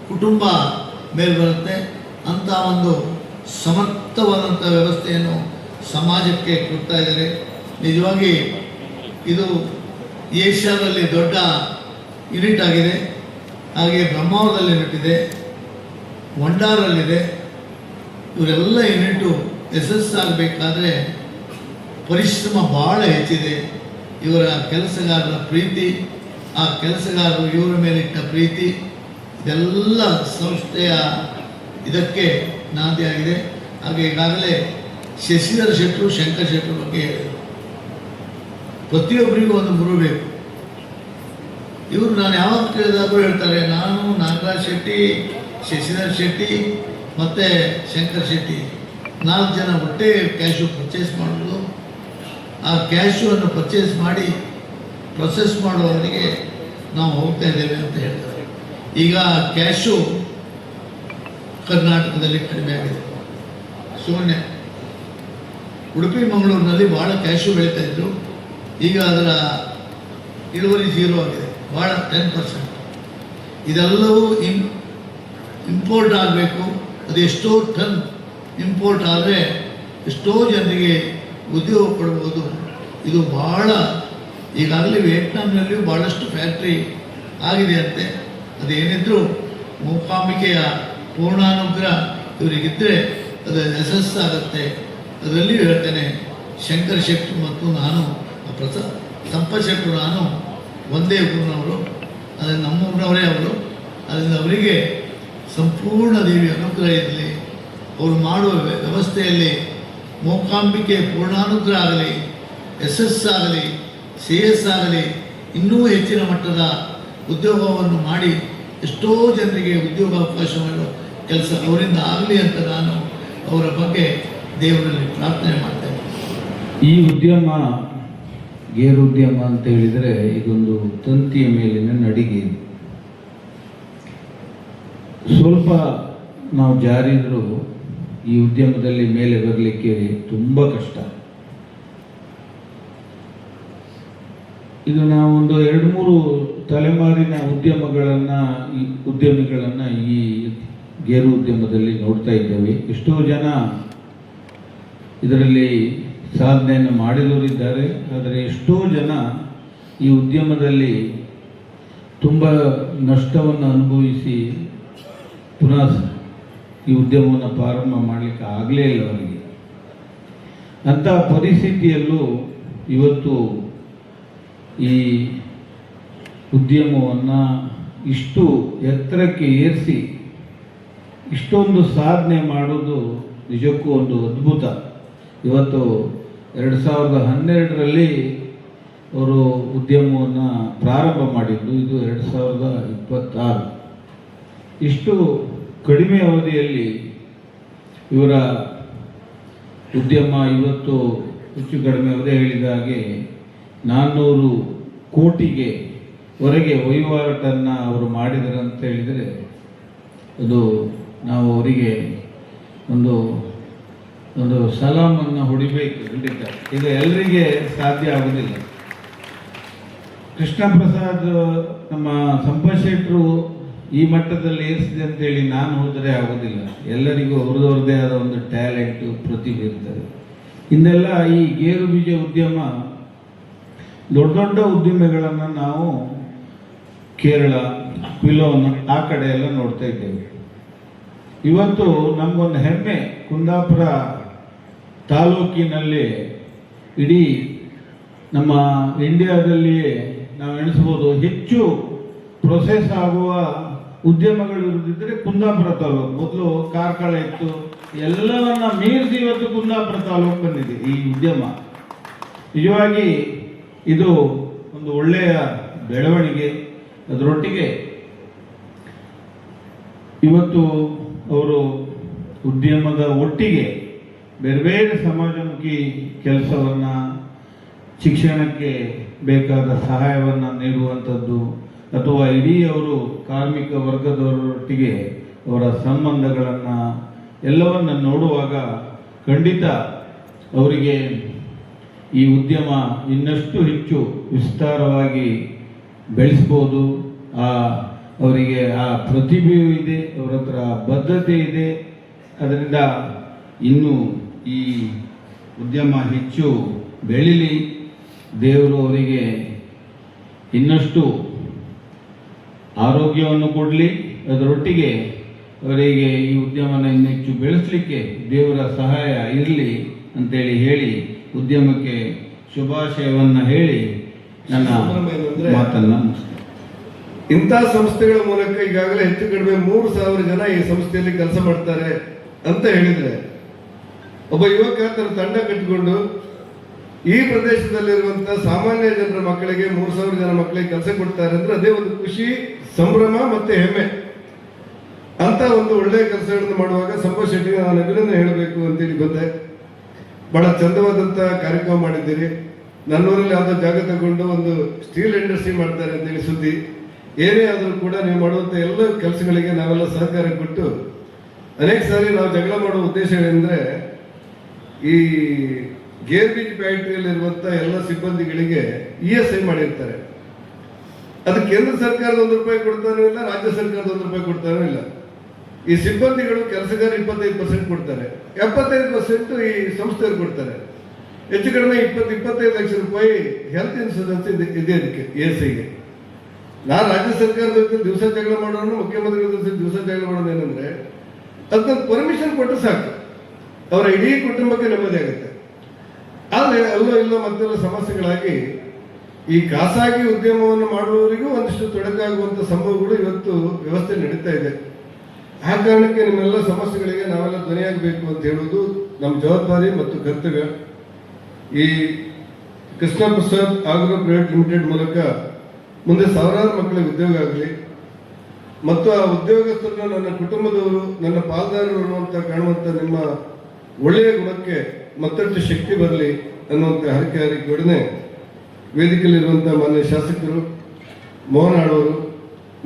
ಕುಟುಂಬ ಮೇಲೆ ಬರುತ್ತೆ. ಅಂಥ ಒಂದು ಸಮರ್ಥವಾದಂಥ ವ್ಯವಸ್ಥೆಯನ್ನು ಸಮಾಜಕ್ಕೆ ಕೊಡ್ತಾ ಇದ್ದಾರೆ. ನಿಜವಾಗಿ ಇದು ಏಷ್ಯಾದಲ್ಲಿ ದೊಡ್ಡ ಯೂನಿಟ್ ಆಗಿದೆ. ಹಾಗೆ ಬ್ರಹ್ಮಾವರದಲ್ಲಿ ಯೂನಿಟ್ ಇದೆ, ವಂಡಾರಲ್ಲಿದೆ. ಇವರೆಲ್ಲ ಯೂನಿಟು ಯಶಸ್ಸಾಗಬೇಕಾದ್ರೆ ಪರಿಶ್ರಮ ಭಾಳ ಹೆಚ್ಚಿದೆ. ಇವರ ಕೆಲಸಗಾರರ ಪ್ರೀತಿ, ಆ ಕೆಲಸಗಾರರು ಇವರ ಮೇಲಿಟ್ಟ ಪ್ರೀತಿ, ಇದೆಲ್ಲ ಸಂಸ್ಥೆಯ ಇದಕ್ಕೆ ನಾಂದಿಯಾಗಿದೆ. ಹಾಗೆ ಈಗಾಗಲೇ ಶಶಿಧರ್ ಶೆಟ್ಟರು, ಶಂಕರ್ ಶೆಟ್ಟರು ಬಗ್ಗೆ ಹೇಳಿದರು. ಪ್ರತಿಯೊಬ್ಬರಿಗೂ ಒಂದು ಗುರು ಬೇಕು. ಇವರು ನಾನು ಯಾವಾಗ ಕೇಳಿದಾಗೂ ಹೇಳ್ತಾರೆ, ನಾನು ನಾಗರಾಜ್ ಶೆಟ್ಟಿ, ಶಶಿಧರ್ ಶೆಟ್ಟಿ ಮತ್ತು ಶಂಕರ್ ಶೆಟ್ಟಿ 4 ಜನ ಒಟ್ಟೆ ಕ್ಯಾಶು ಪರ್ಚೇಸ್ ಮಾಡೋದು. ಆ ಕ್ಯಾಶುವನ್ನು ಪರ್ಚೇಸ್ ಮಾಡಿ ಪ್ರೊಸೆಸ್ ಮಾಡುವವರಿಗೆ ನಾವು ಹೋಗ್ತಾ ಇದ್ದೇವೆ ಅಂತ ಹೇಳ್ತಾರೆ. ಈಗ ಕ್ಯಾಶು ಕರ್ನಾಟಕದಲ್ಲಿ ಕಡಿಮೆ ಆಗಿದೆ, ಶೂನ್ಯ. ಉಡುಪಿ ಮಂಗಳೂರಿನಲ್ಲಿ ಭಾಳ ಕ್ಯಾಶು ಬೆಳೀತಾ ಇದ್ರು. ಈಗ ಅದರ ಇಳುವರಿ 0 ಆಗಿದೆ, ಭಾಳ 10%. ಇದೆಲ್ಲವೂ ಇಂಪೋರ್ಟ್ ಆಗಬೇಕು. ಅದು ಎಷ್ಟೋ ಟನ್ ಇಂಪೋರ್ಟ್ ಆದರೆ ಎಷ್ಟೋ ಜನರಿಗೆ ಉದ್ಯೋಗ ಕೊಡ್ಬೋದು. ಇದು ಭಾಳ ಈಗಾಗಲೇ ವಿಯೆಟ್ನಾಂನಲ್ಲಿಯೂ ಭಾಳಷ್ಟು ಫ್ಯಾಕ್ಟ್ರಿ ಆಗಿದೆ ಅಂತೆ. ಅದೇನಿದ್ರೂ ಮೂಕಾಂಬಿಕೆಯ ಪೂರ್ಣಾನುಗ್ರಹ ಇವರಿಗಿದ್ದರೆ ಅದು ಯಶಸ್ಸಾಗುತ್ತೆ. ಅದರಲ್ಲಿಯೂ ಹೇಳ್ತೇನೆ, ಶಂಕರ್ ಶೆಟ್ಟರು ಮತ್ತು ನಾನು ಸಂಪತ್ ಶೆಟ್ಟರು ನಾನು ಒಂದೇ ಊರಿನವರು, ಅದು ನಮ್ಮ ಊರಿನವರೇ ಅವರು. ಅದರಿಂದ ಅವರಿಗೆ ಸಂಪೂರ್ಣ ದೇವಿ ಅನುಗ್ರಹ ಇರಲಿ. ಅವರು ಮಾಡುವ ವ್ಯವಸ್ಥೆಯಲ್ಲಿ ಮೂಕಾಂಬಿಕೆ ಪೂರ್ಣಾನುಗ್ರಹ ಆಗಲಿ, ಯಶಸ್ಸಾಗಲಿ, ಶ್ರೇಯಸ್ಸಾಗಲಿ, ಇನ್ನೂ ಹೆಚ್ಚಿನ ಮಟ್ಟದ ಉದ್ಯೋಗವನ್ನು ಮಾಡಿ ಎಷ್ಟೋ ಜನರಿಗೆ ಉದ್ಯೋಗಾವಕಾಶ ಮಾಡುವ ಕೆಲಸ ಅವರಿಂದ ಆಗಲಿ ಅಂತ ನಾನು ಅವರ ಬಗ್ಗೆ ದೇವರಲ್ಲಿ ಪ್ರಾರ್ಥನೆ ಮಾಡ್ತೇನೆ. ಈ ಉದ್ಯಮ ಗೇರು ಉದ್ಯಮ ಅಂತ ಹೇಳಿದರೆ ಇದೊಂದು ತಂತಿಯ ಮೇಲಿನ ನಡಿಗೆ. ಸ್ವಲ್ಪ ನಾವು ಜಾರಿದರೂ ಈ ಉದ್ಯಮದಲ್ಲಿ ಮೇಲೆ ಬರಲಿಕ್ಕೆ ತುಂಬ ಕಷ್ಟ. ಇದು ನಾವು ಒಂದು 2-3 ತಲೆಮಾರಿನ ಉದ್ಯಮಿಗಳನ್ನು ಈ ಗೇರು ಉದ್ಯಮದಲ್ಲಿ ನೋಡ್ತಾ ಇದ್ದೇವೆ. ಎಷ್ಟೋ ಜನ ಇದರಲ್ಲಿ ಸಾಧನೆಯನ್ನು ಮಾಡಿದವರಿದ್ದಾರೆ. ಆದರೆ ಎಷ್ಟೋ ಜನ ಈ ಉದ್ಯಮದಲ್ಲಿ ತುಂಬ ನಷ್ಟವನ್ನು ಅನುಭವಿಸಿ ಪುನಃ ಈ ಉದ್ಯಮವನ್ನು ಪ್ರಾರಂಭ ಮಾಡಲಿಕ್ಕೆ ಆಗಲೇ ಇಲ್ಲ ಅವರಿಗೆ. ಅಂಥ ಪರಿಸ್ಥಿತಿಯಲ್ಲೂ ಇವತ್ತು ಈ ಉದ್ಯಮವನ್ನು ಇಷ್ಟು ಎತ್ತರಕ್ಕೆ ಏರಿಸಿ ಇಷ್ಟೊಂದು ಸಾಧನೆ ಮಾಡೋದು ನಿಜಕ್ಕೂ ಒಂದು ಅದ್ಭುತ. ಇವತ್ತು 2012ರಲ್ಲಿ ಅವರು ಉದ್ಯಮವನ್ನು ಪ್ರಾರಂಭ ಮಾಡಿದ್ದು, ಇದು 2026. ಇಷ್ಟು ಕಡಿಮೆ ಅವಧಿಯಲ್ಲಿ ಇವರ ಉದ್ಯಮ ಇವತ್ತು ಹೆಚ್ಚು ಕಡಿಮೆ ಅವಧಿ ಹೇಳಿದ ಹಾಗೆ 400 ಕೋಟಿಗೆ ಹೊರಗೆ ವಹಿವಾಟನ್ನು ಅವರು ಮಾಡಿದ್ದಾರೆ ಅಂತ ಹೇಳಿದರೆ ಅದು ನಾವು ಅವರಿಗೆ ಒಂದು ಒಂದು ಸಲಾಮನ್ನು ಹೊಡಿಬೇಕು. ಖಂಡಿತ ಇದು ಎಲ್ಲರಿಗೆ ಸಾಧ್ಯ ಆಗೋದಿಲ್ಲ. ಕೃಷ್ಣ ಪ್ರಸಾದ್ ನಮ್ಮ ಸಂಪತ್ ಶೆಟ್ಟರು ಈ ಮಟ್ಟದಲ್ಲಿ ಏರಿಸಿದೆ ಅಂತೇಳಿ ನಾನು ಹೋದರೆ ಆಗೋದಿಲ್ಲ. ಎಲ್ಲರಿಗೂ ಅವ್ರದ್ದೇ ಆದ ಒಂದು ಟ್ಯಾಲೆಂಟು, ಪ್ರತಿಭೆ ಇರ್ತದೆ. ಇಂದೆಲ್ಲ ಈ ಗೇರು ಬೀಜ ಉದ್ಯಮ ದೊಡ್ಡ ದೊಡ್ಡ ಉದ್ಯಮಿಗಳನ್ನು ನಾವು ಕೇರಳ, ಪಿಲೋನ್ ಆ ಕಡೆ ಎಲ್ಲ ನೋಡ್ತಾ ಇದ್ದೇವೆ. ಇವತ್ತು ನಮಗೊಂದು ಹೆಮ್ಮೆ, ಕುಂದಾಪುರ ತಾಲೂಕಿನಲ್ಲಿ ಇಡೀ ನಮ್ಮ ಇಂಡಿಯಾದಲ್ಲಿಯೇ ನಾವು ಎಣಿಸ್ಬೋದು ಹೆಚ್ಚು ಪ್ರೊಸೆಸ್ ಆಗುವ ಉದ್ಯಮಗಳು ಇರುತ್ತಿದ್ದರೆ ಕುಂದಾಪುರ ತಾಲೂಕು. ಮೊದಲು ಕಾರ್ಕಳ ಇತ್ತು, ಎಲ್ಲವನ್ನ ಮೀರಿಸಿ ಇವತ್ತು ಕುಂದಾಪುರ ತಾಲೂಕು ಬಂದಿದೆ ಈ ಉದ್ಯಮ. ನಿಜವಾಗಿ ಇದು ಒಂದು ಒಳ್ಳೆಯ ಬೆಳವಣಿಗೆ. ಅದರೊಟ್ಟಿಗೆ ಇವತ್ತು ಅವರು ಉದ್ಯಮದ ಒಟ್ಟಿಗೆ ಬೇರೆ ಬೇರೆ ಸಮಾಜಮುಖಿ ಕೆಲಸವನ್ನು, ಶಿಕ್ಷಣಕ್ಕೆ ಬೇಕಾದ ಸಹಾಯವನ್ನು ನೀಡುವಂಥದ್ದು, ಅಥವಾ ಇಡೀ ಅವರು ಕಾರ್ಮಿಕ ವರ್ಗದವರೊಟ್ಟಿಗೆ ಅವರ ಸಂಬಂಧಗಳನ್ನು ಎಲ್ಲವನ್ನು ನೋಡುವಾಗ ಖಂಡಿತ ಅವರಿಗೆ ಈ ಉದ್ಯಮ ಇನ್ನಷ್ಟು ಹೆಚ್ಚು ವಿಸ್ತಾರವಾಗಿ ಬೆಳೆಸ್ಬೋದು. ಅವರಿಗೆ ಆ ಪ್ರತಿಭೆಯೂ ಇದೆ, ಅವರ ಹತ್ರ ಬದ್ಧತೆ ಇದೆ. ಅದರಿಂದ ಇನ್ನೂ ಈ ಉದ್ಯಮ ಹೆಚ್ಚು ಬೆಳೀಲಿ, ದೇವರು ಅವರಿಗೆ ಇನ್ನಷ್ಟು ಆರೋಗ್ಯವನ್ನು ಕೊಡಲಿ. ಅದರೊಟ್ಟಿಗೆ ಅವರಿಗೆ ಈ ಉದ್ಯಮನ ಇನ್ನೂ ಹೆಚ್ಚು ಬೆಳೆಸಲಿಕ್ಕೆ ದೇವರ ಸಹಾಯ ಇರಲಿ ಅಂತೇಳಿ ಹೇಳಿ ಉದ್ಯಮಕ್ಕೆ ಶುಭಾಶಯವನ್ನು ಹೇಳಿ ನನ್ನ ಮಾತನ್ನು ಮುಗಿಸ್ತೇನೆ. ಇಂಥ ಸಂಸ್ಥೆಗಳ ಮೂಲಕ ಈಗಾಗಲೇ ಹೆಚ್ಚು ಕಡಿಮೆ 3,000 ಜನ ಈ ಸಂಸ್ಥೆಯಲ್ಲಿ ಕೆಲಸ ಮಾಡ್ತಾರೆ ಅಂತ ಹೇಳಿದ್ರೆ, ಒಬ್ಬ ಯುವಕ ತನ್ನ ತಂಡ ಕಟ್ಟಿಕೊಂಡು ಈ ಪ್ರದೇಶದಲ್ಲಿರುವಂತಹ ಸಾಮಾನ್ಯ ಜನರ ಮಕ್ಕಳಿಗೆ 3,000 ಜನ ಮಕ್ಕಳಿಗೆ ಕೆಲಸ ಕೊಡ್ತಾರೆ ಅಂದ್ರೆ ಅದೇ ಒಂದು ಖುಷಿ, ಸಂಭ್ರಮ ಮತ್ತೆ ಹೆಮ್ಮೆ. ಅಂತ ಒಂದು ಒಳ್ಳೆಯ ಕೆಲಸಗಳನ್ನು ಮಾಡುವಾಗ ಸಂಪತ್ ಶೆಟ್ಟಿಗೆ ನಾನು ಅಭಿನಂದನೆ ಹೇಳಬೇಕು ಅಂತೇಳಿ ಬಂದೆ. ಬಹಳ ಚಂದವಾದಂತ ಕಾರ್ಯಕ್ರಮ ಮಾಡಿದ್ದೀರಿ. ನನ್ನೂರಲ್ಲಿ ಯಾವುದೋ ಜಾಗ ತಗೊಂಡು ಒಂದು ಸ್ಟೀಲ್ ಇಂಡಸ್ಟ್ರಿ ಮಾಡ್ತಾರೆ ಅಂತೇಳಿ ಸುದ್ದಿ. ಏನೇ ಆದರೂ ಕೂಡ ನೀವು ಮಾಡುವಂಥ ಎಲ್ಲ ಕೆಲಸಗಳಿಗೆ ನಾವೆಲ್ಲ ಸಹಕಾರ ಕೊಟ್ಟು, ಅನೇಕ ಸಾರಿ ನಾವು ಜಗಳ ಮಾಡುವ ಉದ್ದೇಶ ಏನಂದ್ರೆ, ಈ ಗೇರ್ ಬೀಜ ಫ್ಯಾಕ್ಟರಿಯಲ್ಲಿರುವಂಥ ಎಲ್ಲ ಸಿಬ್ಬಂದಿಗಳಿಗೆ ESI ಮಾಡಿರ್ತಾರೆ. ಅದು ಕೇಂದ್ರ ಸರ್ಕಾರದ ₹1 ಕೊಡ್ತಾನೂ ಇಲ್ಲ, ರಾಜ್ಯ ಸರ್ಕಾರದ ₹1 ಕೊಡ್ತಾನೂ ಇಲ್ಲ. ಈ ಸಿಬ್ಬಂದಿಗಳು ಕೆಲಸಗಾರ 25% ಕೊಡ್ತಾರೆ, 75% ಈ ಸಂಸ್ಥೆಯವರು ಕೊಡ್ತಾರೆ. ಹೆಚ್ಚು ಕಡಿಮೆ 20-25 ಲಕ್ಷ ರೂಪಾಯಿ ಹೆಲ್ತ್ ಇನ್ಶೂರೆನ್ಸ್ ಇದೆ ಅದಕ್ಕೆ ESIಗೆ. ನಾನು ರಾಜ್ಯ ಸರ್ಕಾರದ ಜೊತೆ ದಿವಸ ಜಗಳ ಮಾಡೋನು, ಮುಖ್ಯಮಂತ್ರಿಗಳ ಜೊತೆ ದಿವಸ ಜಗಳ ಮಾಡೋದು ಏನಂದ್ರೆ, ಅದನ್ನ ಪರ್ಮಿಷನ್ ಕೊಟ್ಟು ಸಾಕು, ಅವರ ಇಡೀ ಕುಟುಂಬಕ್ಕೆ ನೆಮ್ಮದಿ ಆಗುತ್ತೆ. ಆದರೆ ಅಲ್ಲೋ ಇಲ್ಲೋ ಮತ್ತೆಲ್ಲ ಸಮಸ್ಯೆಗಳಾಗಿ ಈ ಖಾಸಗಿ ಉದ್ಯಮವನ್ನು ಮಾಡುವವರಿಗೂ ಒಂದಿಷ್ಟು ತೊಡಕಾಗುವಂಥ ಸಂಭವಗಳು ಇವತ್ತು ವ್ಯವಸ್ಥೆ ನಡೀತಾ ಇದೆ. ಆ ಕಾರಣಕ್ಕೆ ನಿಮ್ಮೆಲ್ಲ ಸಮಸ್ಯೆಗಳಿಗೆ ನಾವೆಲ್ಲ ಧ್ವನಿಯಾಗಬೇಕು ಅಂತ ಹೇಳುವುದು ನಮ್ಮ ಜವಾಬ್ದಾರಿ ಮತ್ತು ಕರ್ತವ್ಯ. ಈ Krishna Prasad agro private limited ಮೂಲಕ ಮುಂದೆ ಸಾವಿರಾರು ಮಕ್ಕಳಿಗೆ ಉದ್ಯೋಗ ಆಗಲಿ ಮತ್ತು ಆ ಉದ್ಯೋಗಸ್ಥರನ್ನ ನನ್ನ ಕುಟುಂಬದವರು, ನನ್ನ ಪಾಲ್ದಾರರು ಅನ್ನುವಂಥ ಕಾಣುವಂಥ ನಿಮ್ಮ ಒಳ್ಳೆಯ ಗುಣಕ್ಕೆ ಮತ್ತಷ್ಟು ಶಕ್ತಿ ಬರಲಿ ಅನ್ನುವಂಥ ಹರಕೆಯೊಡನೆ ವೇದಿಕೆಯಲ್ಲಿರುವಂಥ ಮಾನ್ಯ ಶಾಸಕರು, ಮೋಹನ್ ಆಳ್ವರು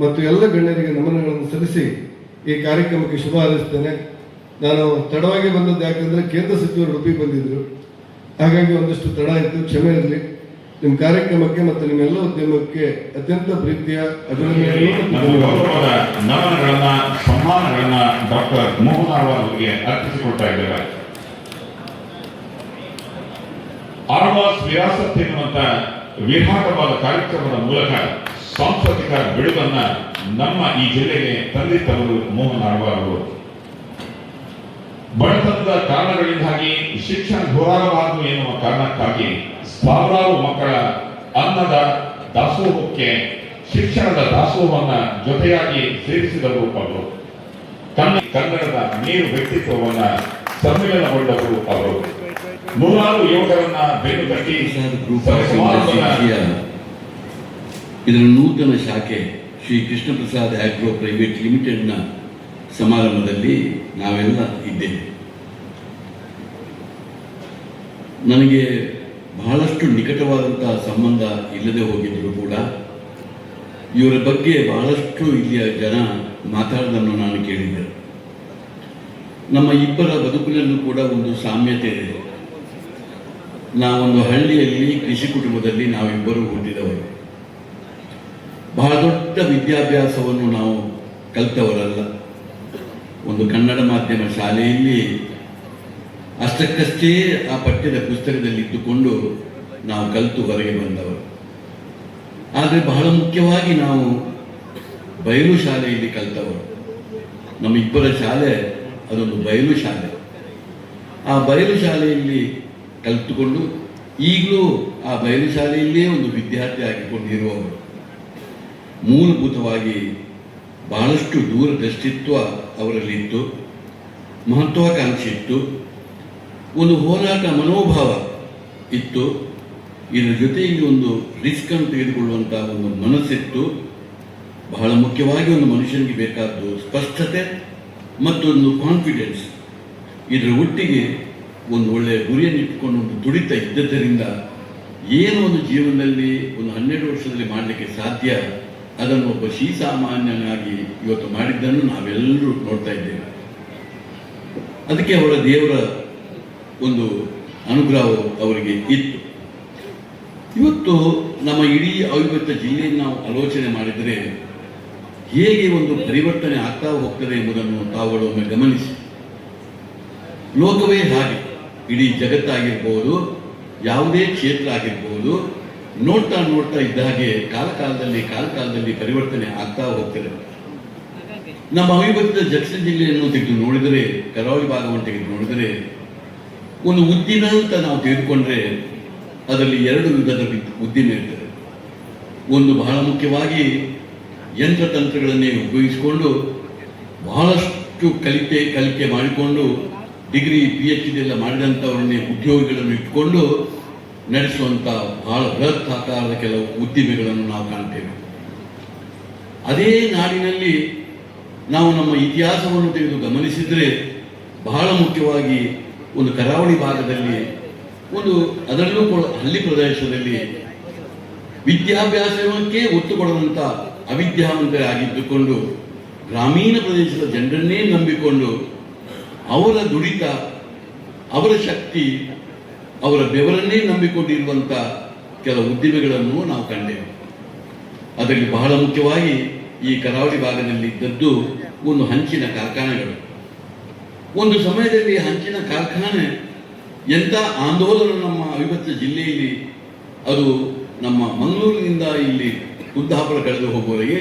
ಮತ್ತು ಎಲ್ಲ ಗಣ್ಯರಿಗೆ ನಮನಗಳನ್ನು ಸಲ್ಲಿಸಿ ಈ ಕಾರ್ಯಕ್ರಮಕ್ಕೆ ಶುಭ ಹಾರೈಸ್ತೇನೆ. ನಾನು ತಡವಾಗಿ ಬಂದದ್ದು ಯಾಕಂದರೆ ಕೇಂದ್ರ ಸಚಿವರು ಉಡುಪಿಗೆ ಬಂದಿದ್ದರು, ಹಾಗಾಗಿ ಒಂದಷ್ಟು ತಡ ಆಯಿತು, ಕ್ಷಮೆ ಇರಲಿ. ನಿಮ್ಮ ಕಾರ್ಯಕ್ರಮಕ್ಕೆ ಮತ್ತು ನಿಮ್ಮೆಲ್ಲ ಉದ್ಯಮಕ್ಕೆ ಅತ್ಯಂತ ಪ್ರೀತಿಯ ನಮನಗಳನ್ನ, ಸಮ್ಮಾನಗಳನ್ನ ಡಾಕ್ಟರ್ ಮೋಹನ್ ಆಳ್ವಾರ್ ಅವರಿಗೆ ಅರ್ಪಿಸಿಕೊಡ್ತಾ ಇದ್ದೇವೆ. ಆಳ್ವಾಸ್ ವಿರಾಸತ್ ಎನ್ನುವಂತ ವಿರಾಟವಾದ ಕಾರ್ಯಕ್ರಮದ ಮೂಲಕ ಸಾಂಸ್ಕೃತಿಕ ಬಿಡುಗನ್ನ ನಮ್ಮ ಈ ಜಿಲ್ಲೆಗೆ ತಂದಿದ್ದವರು ಮೋಹನ್ ಆಳ್ವಾರ್ ಅವರು. ಬಡತನದ ಕಾರಣಗಳಿಂದಾಗಿ ಶಿಕ್ಷಣ ದೂರವಾಗಬಾರದು ಎನ್ನುವ ಕಾರಣಕ್ಕಾಗಿ ಸಾವಿರಾರು ಮಕ್ಕಳ ಅನ್ನದ ದಾಸೋಹಕ್ಕೆ ಶಿಕ್ಷಣದ ದಾಸೋಹವನ್ನ ಜೊತೆಯಾಗಿ ಸೇರಿಸಿದವರು ಅವರು. ಕನ್ನಡದ ನೀರು ವ್ಯಕ್ತಿತ್ವವನ್ನ ಸಮ್ಮಿಲನಗೊಂಡವರು ಅವರು. ನೂರಾರು ಯುವಕರನ್ನ ಬೆನ್ನು ತಟ್ಟಿ ಇದರ ನೂತನ ಶಾಖೆ ಶ್ರೀ ಕೃಷ್ಣ ಪ್ರಸಾದ್ ಆಗ್ರೋ ಪ್ರೈವೇಟ್ ಲಿಮಿಟೆಡ್ನ ಸಮಾರಂಭದಲ್ಲಿ ನಾವೆಲ್ಲ ಇದ್ದೇವೆ. ನನಗೆ ಬಹಳಷ್ಟು ನಿಕಟವಾದಂತಹ ಸಂಬಂಧ ಇಲ್ಲದೆ ಹೋಗಿದ್ದರೂ ಕೂಡ ಇವರ ಬಗ್ಗೆ ಬಹಳಷ್ಟು ಇಲ್ಲಿಯ ಜನ ಮಾತಾಡೋದನ್ನು ನಾನು ಕೇಳಿದ್ದೆ. ನಮ್ಮ ಇಬ್ಬರ ಬದುಕಿನಲ್ಲೂ ಕೂಡ ಒಂದು ಸಾಮ್ಯತೆ ಇದೆ. ನಾವೊಂದು ಹಳ್ಳಿಯಲ್ಲಿ ಕೃಷಿ ಕುಟುಂಬದಲ್ಲಿ ನಾವಿಬ್ಬರು ಹುಟ್ಟಿದವರು. ಬಹಳ ದೊಡ್ಡ ವಿದ್ಯಾಭ್ಯಾಸವನ್ನು ನಾವು ಕಲಿತವರಲ್ಲ. ಒಂದು ಕನ್ನಡ ಮಾಧ್ಯಮ ಶಾಲೆಯಲ್ಲಿ ಅಷ್ಟಕ್ಕಷ್ಟೇ ಆ ಪಠ್ಯದ ಪುಸ್ತಕದಲ್ಲಿ ಇದ್ದುಕೊಂಡು ನಾವು ಕಲಿತು ಹೊರಗೆ ಬಂದವರು. ಆದರೆ ಬಹಳ ಮುಖ್ಯವಾಗಿ ನಾವು ಬಯಲು ಶಾಲೆಯಲ್ಲಿ ಕಲಿತವರು. ನಮ್ಮ ಇಬ್ಬರ ಶಾಲೆ ಅದೊಂದು ಬಯಲು ಶಾಲೆ. ಆ ಬಯಲು ಶಾಲೆಯಲ್ಲಿ ಕಲಿತುಕೊಂಡು ಈಗಲೂ ಆ ಬಯಲು ಶಾಲೆಯಲ್ಲೇ ಒಂದು ವಿದ್ಯಾರ್ಥಿ ಆಗಿಕೊಂಡಿರುವವರು. ಮೂಲಭೂತವಾಗಿ ಬಹಳಷ್ಟು ದೂರದೃಷ್ಟಿತ್ವ ಅವರಲ್ಲಿತ್ತು, ಮಹತ್ವಾಕಾಂಕ್ಷೆ ಇತ್ತು, ಒಂದು ಹೋರಾಟ ಮನೋಭಾವ ಇತ್ತು. ಇದರ ಜೊತೆಯಲ್ಲಿ ಒಂದು ರಿಸ್ಕ್ ಅನ್ನು ತೆಗೆದುಕೊಳ್ಳುವಂಥ ಒಂದು ಮನಸ್ಸಿತ್ತು. ಬಹಳ ಮುಖ್ಯವಾಗಿ ಒಂದು ಮನುಷ್ಯನಿಗೆ ಬೇಕಾದ್ದು ಸ್ಪಷ್ಟತೆ ಮತ್ತೊಂದು ಕಾನ್ಫಿಡೆನ್ಸ್. ಇದರ ಒಟ್ಟಿಗೆ ಒಂದು ಒಳ್ಳೆಯ ಗುರಿಯನ್ನು ಇಟ್ಟುಕೊಂಡು ಒಂದು ತುಡಿತ ಇದ್ದದ್ದರಿಂದ ಏನು ಒಂದು ಜೀವನದಲ್ಲಿ ಒಂದು 12 ವರ್ಷದಲ್ಲಿ ಮಾಡಲಿಕ್ಕೆ ಸಾಧ್ಯ ಅದನ್ನು ಒಬ್ಬ ಶ್ರೀಸಾಮಾನ್ಯನಾಗಿ ಇವತ್ತು ಮಾಡಿದ್ದನ್ನು ನಾವೆಲ್ಲರೂ ನೋಡ್ತಾ ಇದ್ದೇವೆ. ಅದಕ್ಕೆ ಅವರ ದೇವರ ಒಂದು ಅನುಗ್ರಹ ಅವರಿಗೆ ಇತ್ತು. ಇವತ್ತು ನಮ್ಮ ಇಡೀ ಅವಿಭಕ್ತ ಜಿಲ್ಲೆಯನ್ನು ನಾವು ಆಲೋಚನೆ ಮಾಡಿದರೆ ಹೇಗೆ ಒಂದು ಪರಿವರ್ತನೆ ಆಗ್ತಾ ಹೋಗ್ತದೆ ಎಂಬುದನ್ನು ತಾವುಗಳೊಮ್ಮೆ ಗಮನಿಸಿ. ಲೋಕವೇ ಹಾಗೆ, ಇಡೀ ಜಗತ್ತಾಗಿರ್ಬೋದು, ಯಾವುದೇ ಕ್ಷೇತ್ರ ಆಗಿರ್ಬೋದು, ನೋಡ್ತಾ ನೋಡ್ತಾ ಇದ್ದ ಹಾಗೆ ಕಾಲಕಾಲದಲ್ಲಿ ಪರಿವರ್ತನೆ ಆಗ್ತಾ ಹೋಗ್ತದೆ. ನಮ್ಮ ಅವಿಭಕ್ತ ಜಕ್ಷನ್ ಜಿಲ್ಲೆಯನ್ನು ತೆಗೆದು ನೋಡಿದರೆ, ಕರಾವಳಿ ಭಾಗವನ್ನು ತೆಗೆದು ನೋಡಿದರೆ, ಒಂದು ಉದ್ದಿಮೆ ಅಂತ ನಾವು ತೆಗೆದುಕೊಂಡ್ರೆ ಅದರಲ್ಲಿ 2 ವಿಧದ ಉದ್ದಿಮೆ ಇರ್ತದೆ. ಒಂದು ಬಹಳ ಮುಖ್ಯವಾಗಿ ಯಂತ್ರತಂತ್ರಗಳನ್ನೇ ಉಪಯೋಗಿಸಿಕೊಂಡು ಬಹಳಷ್ಟು ಕಲಿಕೆ ಮಾಡಿಕೊಂಡು ಡಿಗ್ರಿ PhD ಎಲ್ಲ ಮಾಡಿದಂಥವರನ್ನೇ ಉದ್ಯೋಗಿಗಳನ್ನು ಇಟ್ಕೊಂಡು ನಡೆಸುವಂಥ ಬಹಳ ಬೃಹತ್ ಆಕಾರದ ಕೆಲವು ಉದ್ದಿಮೆಗಳನ್ನು ನಾವು ಕಾಣ್ತೇವೆ. ಅದೇ ನಾಡಿನಲ್ಲಿ ನಾವು ನಮ್ಮ ಇತಿಹಾಸವನ್ನು ತೆಗೆದು ಗಮನಿಸಿದರೆ ಬಹಳ ಮುಖ್ಯವಾಗಿ ಒಂದು ಕರಾವಳಿ ಭಾಗದಲ್ಲಿ ಒಂದು ಅದರಲ್ಲೂ ಕೂಡ ಹಳ್ಳಿ ಪ್ರದೇಶದಲ್ಲಿ ವಿದ್ಯಾಭ್ಯಾಸಕ್ಕೆ ಒತ್ತು ಕೊಡುವಂಥ ಅವಿದ್ಯಾವಂತರಾಗಿದ್ದುಕೊಂಡು ಗ್ರಾಮೀಣ ಪ್ರದೇಶದ ಜನರನ್ನೇ ನಂಬಿಕೊಂಡು ಅವರ ದುಡಿತ, ಅವರ ಶಕ್ತಿ, ಅವರ ಬೆವರನ್ನೇ ನಂಬಿಕೊಂಡಿರುವಂಥ ಕೆಲವು ಉದ್ದಿಮೆಗಳನ್ನು ನಾವು ಕಂಡೆವು. ಅದರಲ್ಲಿ ಬಹಳ ಮುಖ್ಯವಾಗಿ ಈ ಕರಾವಳಿ ಭಾಗದಲ್ಲಿ ಇದ್ದದ್ದು ಒಂದು ಹಂಚಿನ ಕಾರ್ಖಾನೆಗಳು. ಒಂದು ಸಮಯದಲ್ಲಿ ಹಂಚಿನ ಕಾರ್ಖಾನೆ ಎಂಥ ಆಂದೋಲನ ನಮ್ಮ ಅವಿಭಕ್ತ ಜಿಲ್ಲೆಯಲ್ಲಿ, ಅದು ನಮ್ಮ ಮಂಗಳೂರಿನಿಂದ ಇಲ್ಲಿ ಕುಂದಾಪುರ ಕಳೆದು ಹೋಗುವವರೆಗೆ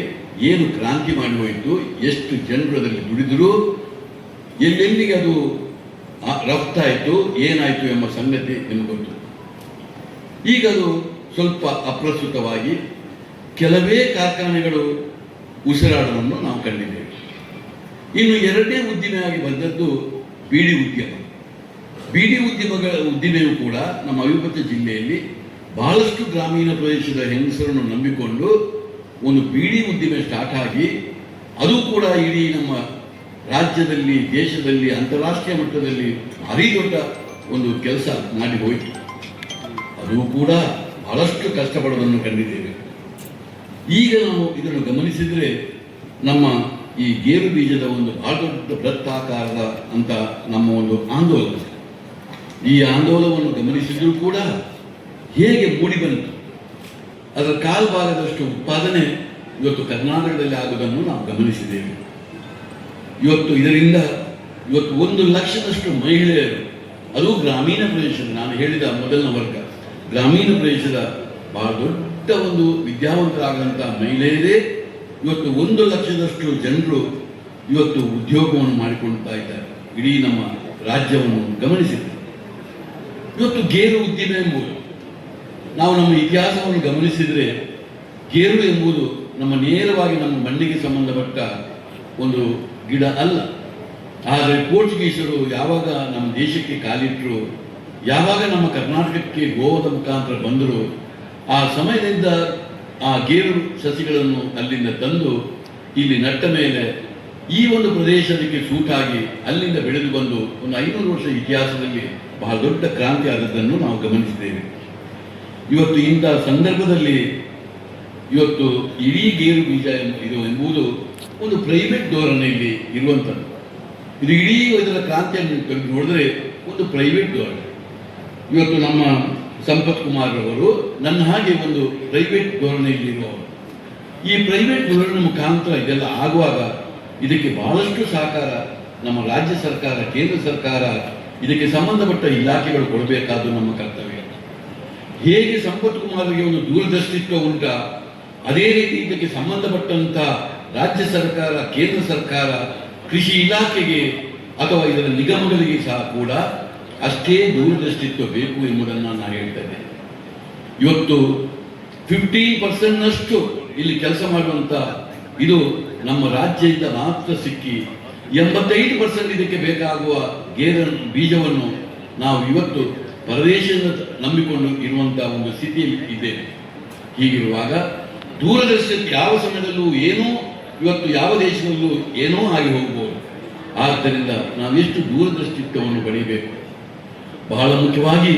ಏನು ಕ್ರಾಂತಿ ಮಾಡಿ ಹೋಯಿತು, ಎಷ್ಟು ಜನರು ಅದರಲ್ಲಿ ದುಡಿದರು, ಎಲ್ಲೆಲ್ಲಿಗೆ ಅದು ರಫ್ತಾಯಿತು, ಏನಾಯಿತು ಎಂಬ ಸಂಗತಿ ನಿಮಗೆ ಗೊತ್ತು. ಈಗ ಅದು ಸ್ವಲ್ಪ ಅಪ್ರಸ್ತುತವಾಗಿ ಕೆಲವೇ ಕಾರ್ಖಾನೆಗಳು ಉಸಿರಾಡೋದನ್ನು ನಾವು ಕಂಡಿದ್ದೇವೆ. ಇನ್ನು 2ನೇ ಉದ್ದಿಮೆಯಾಗಿ ಬಂದದ್ದು ಬೀಡಿ ಉದ್ಯಮ. ಬೀಡಿ ಉದ್ದಿಮೆಯು ಕೂಡ ನಮ್ಮ ಅವಿಭಕ್ತ ಜಿಲ್ಲೆಯಲ್ಲಿ ಬಹಳಷ್ಟು ಗ್ರಾಮೀಣ ಪ್ರದೇಶದ ಹೆಂಗಸರನ್ನು ನಂಬಿಕೊಂಡು ಒಂದು ಬೀಡಿ ಉದ್ದಿಮೆ ಸ್ಟಾರ್ಟ್ ಆಗಿ ಅದು ಕೂಡ ಇಡೀ ನಮ್ಮ ರಾಜ್ಯದಲ್ಲಿ, ದೇಶದಲ್ಲಿ, ಅಂತಾರಾಷ್ಟ್ರೀಯ ಮಟ್ಟದಲ್ಲಿ ಭಾರಿ ದೊಡ್ಡ ಒಂದು ಕೆಲಸ ಮಾಡಿ ಹೋಯಿತು. ಅದು ಕೂಡ ಬಹಳಷ್ಟು ಕಷ್ಟಪಡೋದನ್ನು ಕಂಡಿದ್ದೇವೆ. ಈಗ ನಾವು ಇದನ್ನು ಗಮನಿಸಿದರೆ ನಮ್ಮ ಈ ಗೇರು ಬೀಜದ ಒಂದು ಬಹಳ ದೊಡ್ಡ ಬೃಹತ್ತಾಕಾರದ ಅಂತ ನಮ್ಮ ಒಂದು ಆಂದೋಲನ, ಈ ಆಂದೋಲನವನ್ನು ಗಮನಿಸಿದರೂ ಕೂಡ ಹೇಗೆ ಮೂಡಿ ಬಂತು, ಅದರ ಕಾಲ್ಭಾಗದಷ್ಟು ಉತ್ಪಾದನೆ ಇವತ್ತು ಕರ್ನಾಟಕದಲ್ಲಿ ಆಗುವುದನ್ನು ನಾವು ಗಮನಿಸಿದ್ದೇವೆ. ಇದರಿಂದ 1 ಲಕ್ಷದಷ್ಟು ಮಹಿಳೆಯರು, ಅದು ಗ್ರಾಮೀಣ ಪ್ರದೇಶದ, ನಾನು ಹೇಳಿದ ಮೊದಲನ ವರ್ಗ, ಗ್ರಾಮೀಣ ಪ್ರದೇಶದ ಬಹಳ ದೊಡ್ಡ ಒಂದು ವಿದ್ಯಾವಂತರಾದಂಥ ಮಹಿಳೆಯರೇ 1 ಲಕ್ಷದಷ್ಟು ಜನರು ಉದ್ಯೋಗವನ್ನು ಮಾಡಿಕೊಳ್ತಾ ಇದ್ದಾರೆ. ಇಡೀ ನಮ್ಮ ರಾಜ್ಯವನ್ನು ಗಮನಿಸಿದ್ದಾರೆ. ಗೇರು ಉದ್ದಿಮೆ ಎಂಬುದು, ನಾವು ನಮ್ಮ ಇತಿಹಾಸವನ್ನು ಗಮನಿಸಿದರೆ ಗೇರು ಎಂಬುದು ನೇರವಾಗಿ ನಮ್ಮ ಮಣ್ಣಿಗೆ ಸಂಬಂಧಪಟ್ಟ ಒಂದು ಗಿಡ ಅಲ್ಲ. ಆದರೆ ಪೋರ್ಚುಗೀಸರು ಯಾವಾಗ ನಮ್ಮ ದೇಶಕ್ಕೆ ಕಾಲಿಟ್ಟರು, ಯಾವಾಗ ನಮ್ಮ ಕರ್ನಾಟಕಕ್ಕೆ ಗೋವಾದ ಮುಖಾಂತರ ಬಂದರು, ಆ ಸಮಯದಿಂದ ಆ ಗೇರು ಸಸಿಗಳನ್ನು ಅಲ್ಲಿಂದ ತಂದು ಇಲ್ಲಿ ನಟ್ಟ ಮೇಲೆ ಈ ಒಂದು ಪ್ರದೇಶಕ್ಕೆ ಸೂಟಾಗಿ ಅಲ್ಲಿಂದ ಬೆಳೆದು ಬಂದು ಒಂದು 500 ವರ್ಷ ಇತಿಹಾಸದಲ್ಲಿ ಬಹಳ ದೊಡ್ಡ ಕ್ರಾಂತಿ ಆದದ್ದನ್ನು ನಾವು ಗಮನಿಸಿದ್ದೇವೆ. ಇವತ್ತು ಇಂಥ ಸಂದರ್ಭದಲ್ಲಿ ಇವತ್ತು ಇಡೀ ಗೇರು ಬೀಜ ಇದು ಎಂಬುದು ಒಂದು ಪ್ರೈವೇಟ್ ಧೋರಣೆಯಲ್ಲಿ ಇರುವಂಥದ್ದು. ಇದು ಇಡೀ ಇದರ ಕ್ರಾಂತಿಯನ್ನು ತೆಗೆದು ನೋಡಿದ್ರೆ ಒಂದು ಪ್ರೈವೇಟ್ ಧೋರಣೆ. ಇವತ್ತು ನಮ್ಮ ಸಂಪತ್ ಕುಮಾರ್ ಅವರು ನನ್ನ ಹಾಗೆ ಒಂದು ಪ್ರೈವೇಟ್ ಧೋರಣೆಯಲ್ಲಿ ಇರುವವರು. ಈ ಪ್ರೈವೇಟ್ ಧೋರಣೆ ಮುಖಾಂತರ ಇದೆಲ್ಲ ಆಗುವಾಗ ಇದಕ್ಕೆ ಬಹಳಷ್ಟು ಸಹಕಾರ ನಮ್ಮ ರಾಜ್ಯ ಸರ್ಕಾರ, ಕೇಂದ್ರ ಸರ್ಕಾರ, ಇದಕ್ಕೆ ಸಂಬಂಧಪಟ್ಟ ಇಲಾಖೆಗಳು ಕೊಡಬೇಕಾದ್ದು ನಮ್ಮ ಕರ್ತವ್ಯ. ಹೇಗೆ ಸಂಪತ್ ಕುಮಾರ್ಗೆ ಒಂದು ದೂರದೃಷ್ಟಿತ್ವ ಉಂಟ, ಅದೇ ರೀತಿ ಇದಕ್ಕೆ ಸಂಬಂಧಪಟ್ಟಂತ ರಾಜ್ಯ ಸರ್ಕಾರ, ಕೇಂದ್ರ ಸರ್ಕಾರ, ಕೃಷಿ ಇಲಾಖೆಗೆ ಅಥವಾ ಇದರ ನಿಗಮಗಳಿಗೆ ಸಹ ಕೂಡ ಅಷ್ಟೇ ದೂರದೃಷ್ಟಿತ್ವ ಬೇಕು ಎಂಬುದನ್ನು ನಾನು ಹೇಳ್ತೇನೆ. ಇವತ್ತು 15% ಇಲ್ಲಿ ಕೆಲಸ ಮಾಡುವಂತ ಇದು ನಮ್ಮ ರಾಜ್ಯದಿಂದ ಮಾತ್ರ ಸಿಕ್ಕಿ 85% ಇದಕ್ಕೆ ಬೇಕಾಗುವ ಗೇರ ಬೀಜವನ್ನು ನಾವು ಇವತ್ತು ಪರದೇಶದಿಂದ ನಂಬಿಕೊಂಡು ಇರುವಂತಹ ಒಂದು ಸ್ಥಿತಿಯಲ್ಲಿ ಇದ್ದೇವೆ. ಹೀಗಿರುವಾಗ ದೂರದರ್ಶನ ಯಾವ ಸಮಯದಲ್ಲೂ ಏನೋ, ಇವತ್ತು ಯಾವ ದೇಶದಲ್ಲೂ ಏನೋ ಆಗಿ ಹೋಗಬಹುದು. ಆದ್ದರಿಂದ ನಾವೆಷ್ಟು ದೂರದೃಷ್ಟಿತ್ವವನ್ನು ಪಡೆಯಬೇಕು. ಬಹಳ ಮುಖ್ಯವಾಗಿ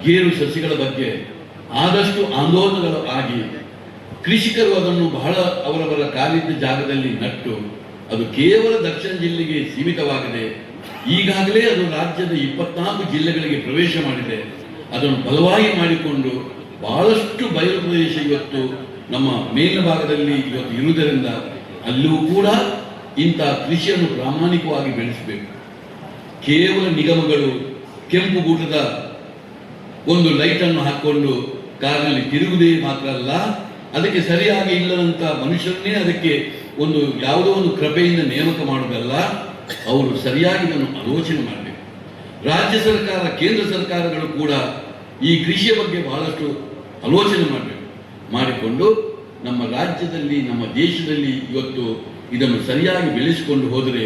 ಗೇರು ಸಸಿಗಳ ಬಗ್ಗೆ ಆದಷ್ಟು ಆಂದೋಲನಗಳು ಆಗಿ ಕೃಷಿಕರು ಅದನ್ನು ಬಹಳ ಅವರವರ ಕಾಲಿದ್ದ ಜಾಗದಲ್ಲಿ ನಟ್ಟು ಅದು ಕೇವಲ ದಕ್ಷಿಣ ಜಿಲ್ಲೆಗೆ ಸೀಮಿತವಾಗಿದೆ. ಈಗಾಗಲೇ ಅದು ರಾಜ್ಯದ 24 ಜಿಲ್ಲೆಗಳಿಗೆ ಪ್ರವೇಶ ಮಾಡಿದೆ. ಅದನ್ನು ಬಲವಾಗಿ ಮಾಡಿಕೊಂಡು ಬಹಳಷ್ಟು ಬಯಲು ಪ್ರದೇಶ ಇವತ್ತು ನಮ್ಮ ಮೇಲಿನ ಭಾಗದಲ್ಲಿ ಇವತ್ತು ಇರುವುದರಿಂದ ಅಲ್ಲೂ ಕೂಡ ಇಂಥ ಕೃಷಿಯನ್ನು ಪ್ರಾಮಾಣಿಕವಾಗಿ ಬೆಳೆಸಬೇಕು. ಕೇವಲ ನಿಗಮಗಳು ಕೆಂಪು ಗೂಟದ ಒಂದು ಲೈಟನ್ನು ಹಾಕಿಕೊಂಡು ಕಾರಿನಲ್ಲಿ ತಿರುಗುವುದೇ ಮಾತ್ರ ಅಲ್ಲ, ಅದಕ್ಕೆ ಸರಿಯಾಗಿ ಇಲ್ಲದಂತ ಮನುಷ್ಯರನ್ನೇ ಅದಕ್ಕೆ ಒಂದು ಯಾವುದೋ ಒಂದು ಕೃಪೆಯಿಂದ ನೇಮಕ ಮಾಡುವುದಲ್ಲ, ಅವರು ಸರಿಯಾಗಿ ಇದನ್ನು ಆಲೋಚನೆ ಮಾಡಬೇಕು. ರಾಜ್ಯ ಸರ್ಕಾರ, ಕೇಂದ್ರ ಸರ್ಕಾರಗಳು ಕೂಡ ಈ ಕೃಷಿಯ ಬಗ್ಗೆ ಬಹಳಷ್ಟು ಆಲೋಚನೆ ಮಾಡಬೇಕು. ಮಾಡಿಕೊಂಡು ನಮ್ಮ ರಾಜ್ಯದಲ್ಲಿ, ನಮ್ಮ ದೇಶದಲ್ಲಿ ಇವತ್ತು ಇದನ್ನು ಸರಿಯಾಗಿ ಬೆಳೆಸಿಕೊಂಡು ಹೋದರೆ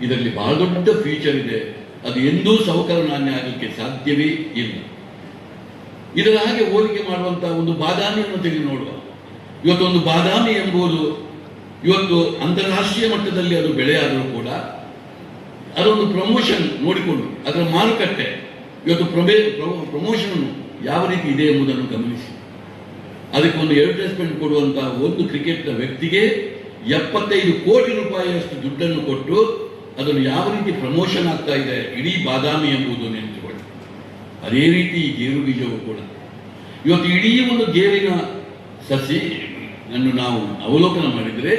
ಇದರಲ್ಲಿ ಬಹಳ ದೊಡ್ಡ ಫ್ಯೂಚರ್ ಇದೆ. ಅದು ಎಂದೂ ಸೌಕರ್ಯ ನಾಣ್ಯ ಆಗಲಿಕ್ಕೆ ಸಾಧ್ಯವೇ ಇಲ್ಲ. ಇದರ ಹಾಗೆ ಹೋಲಿಕೆ ಮಾಡುವಂತಹ ಒಂದು ಬಾದಾಮಿಯನ್ನು ತೆಗೆದು ನೋಡುವ. ಇವತ್ತು ಒಂದು ಬಾದಾಮಿ ಎಂಬುದು ಇವತ್ತು ಅಂತಾರಾಷ್ಟ್ರೀಯ ಮಟ್ಟದಲ್ಲಿ ಅದು ಬೆಳೆಯಾದರೂ ಕೂಡ ಅದೊಂದು ಪ್ರಮೋಷನ್ ನೋಡಿಕೊಂಡು ಅದರ ಮಾರುಕಟ್ಟೆ ಇವತ್ತು ಪ್ರಮೋಷನ್ ಯಾವ ರೀತಿ ಇದೆ ಎಂಬುದನ್ನು ಗಮನಿಸಿ. ಅದಕ್ಕೆ ಒಂದು ಅಡ್ವರ್ಟೈಸ್ಮೆಂಟ್ ಕೊಡುವಂತಹ ಒಂದು ಕ್ರಿಕೆಟ್ನ ವ್ಯಕ್ತಿಗೆ 75 ಕೋಟಿ ರೂಪಾಯಿಯಷ್ಟು ದುಡ್ಡನ್ನು ಕೊಟ್ಟು ಅದನ್ನು ಯಾವ ರೀತಿ ಪ್ರಮೋಷನ್ ಆಗ್ತಾ ಇದೆ ಇಡೀ ಬಾದಾಮಿ ಎಂಬುದು ನೆನೆಸಿಕೊಳ್ಳಿ. ಅದೇ ರೀತಿ ಈ ಗೇರು ಬೀಜವು ಕೂಡ ಇವತ್ತು ಇಡೀ ಒಂದು ಗೇರಿನ ಸಸಿ ಅನ್ನು ನಾವು ಅವಲೋಕನ ಮಾಡಿದರೆ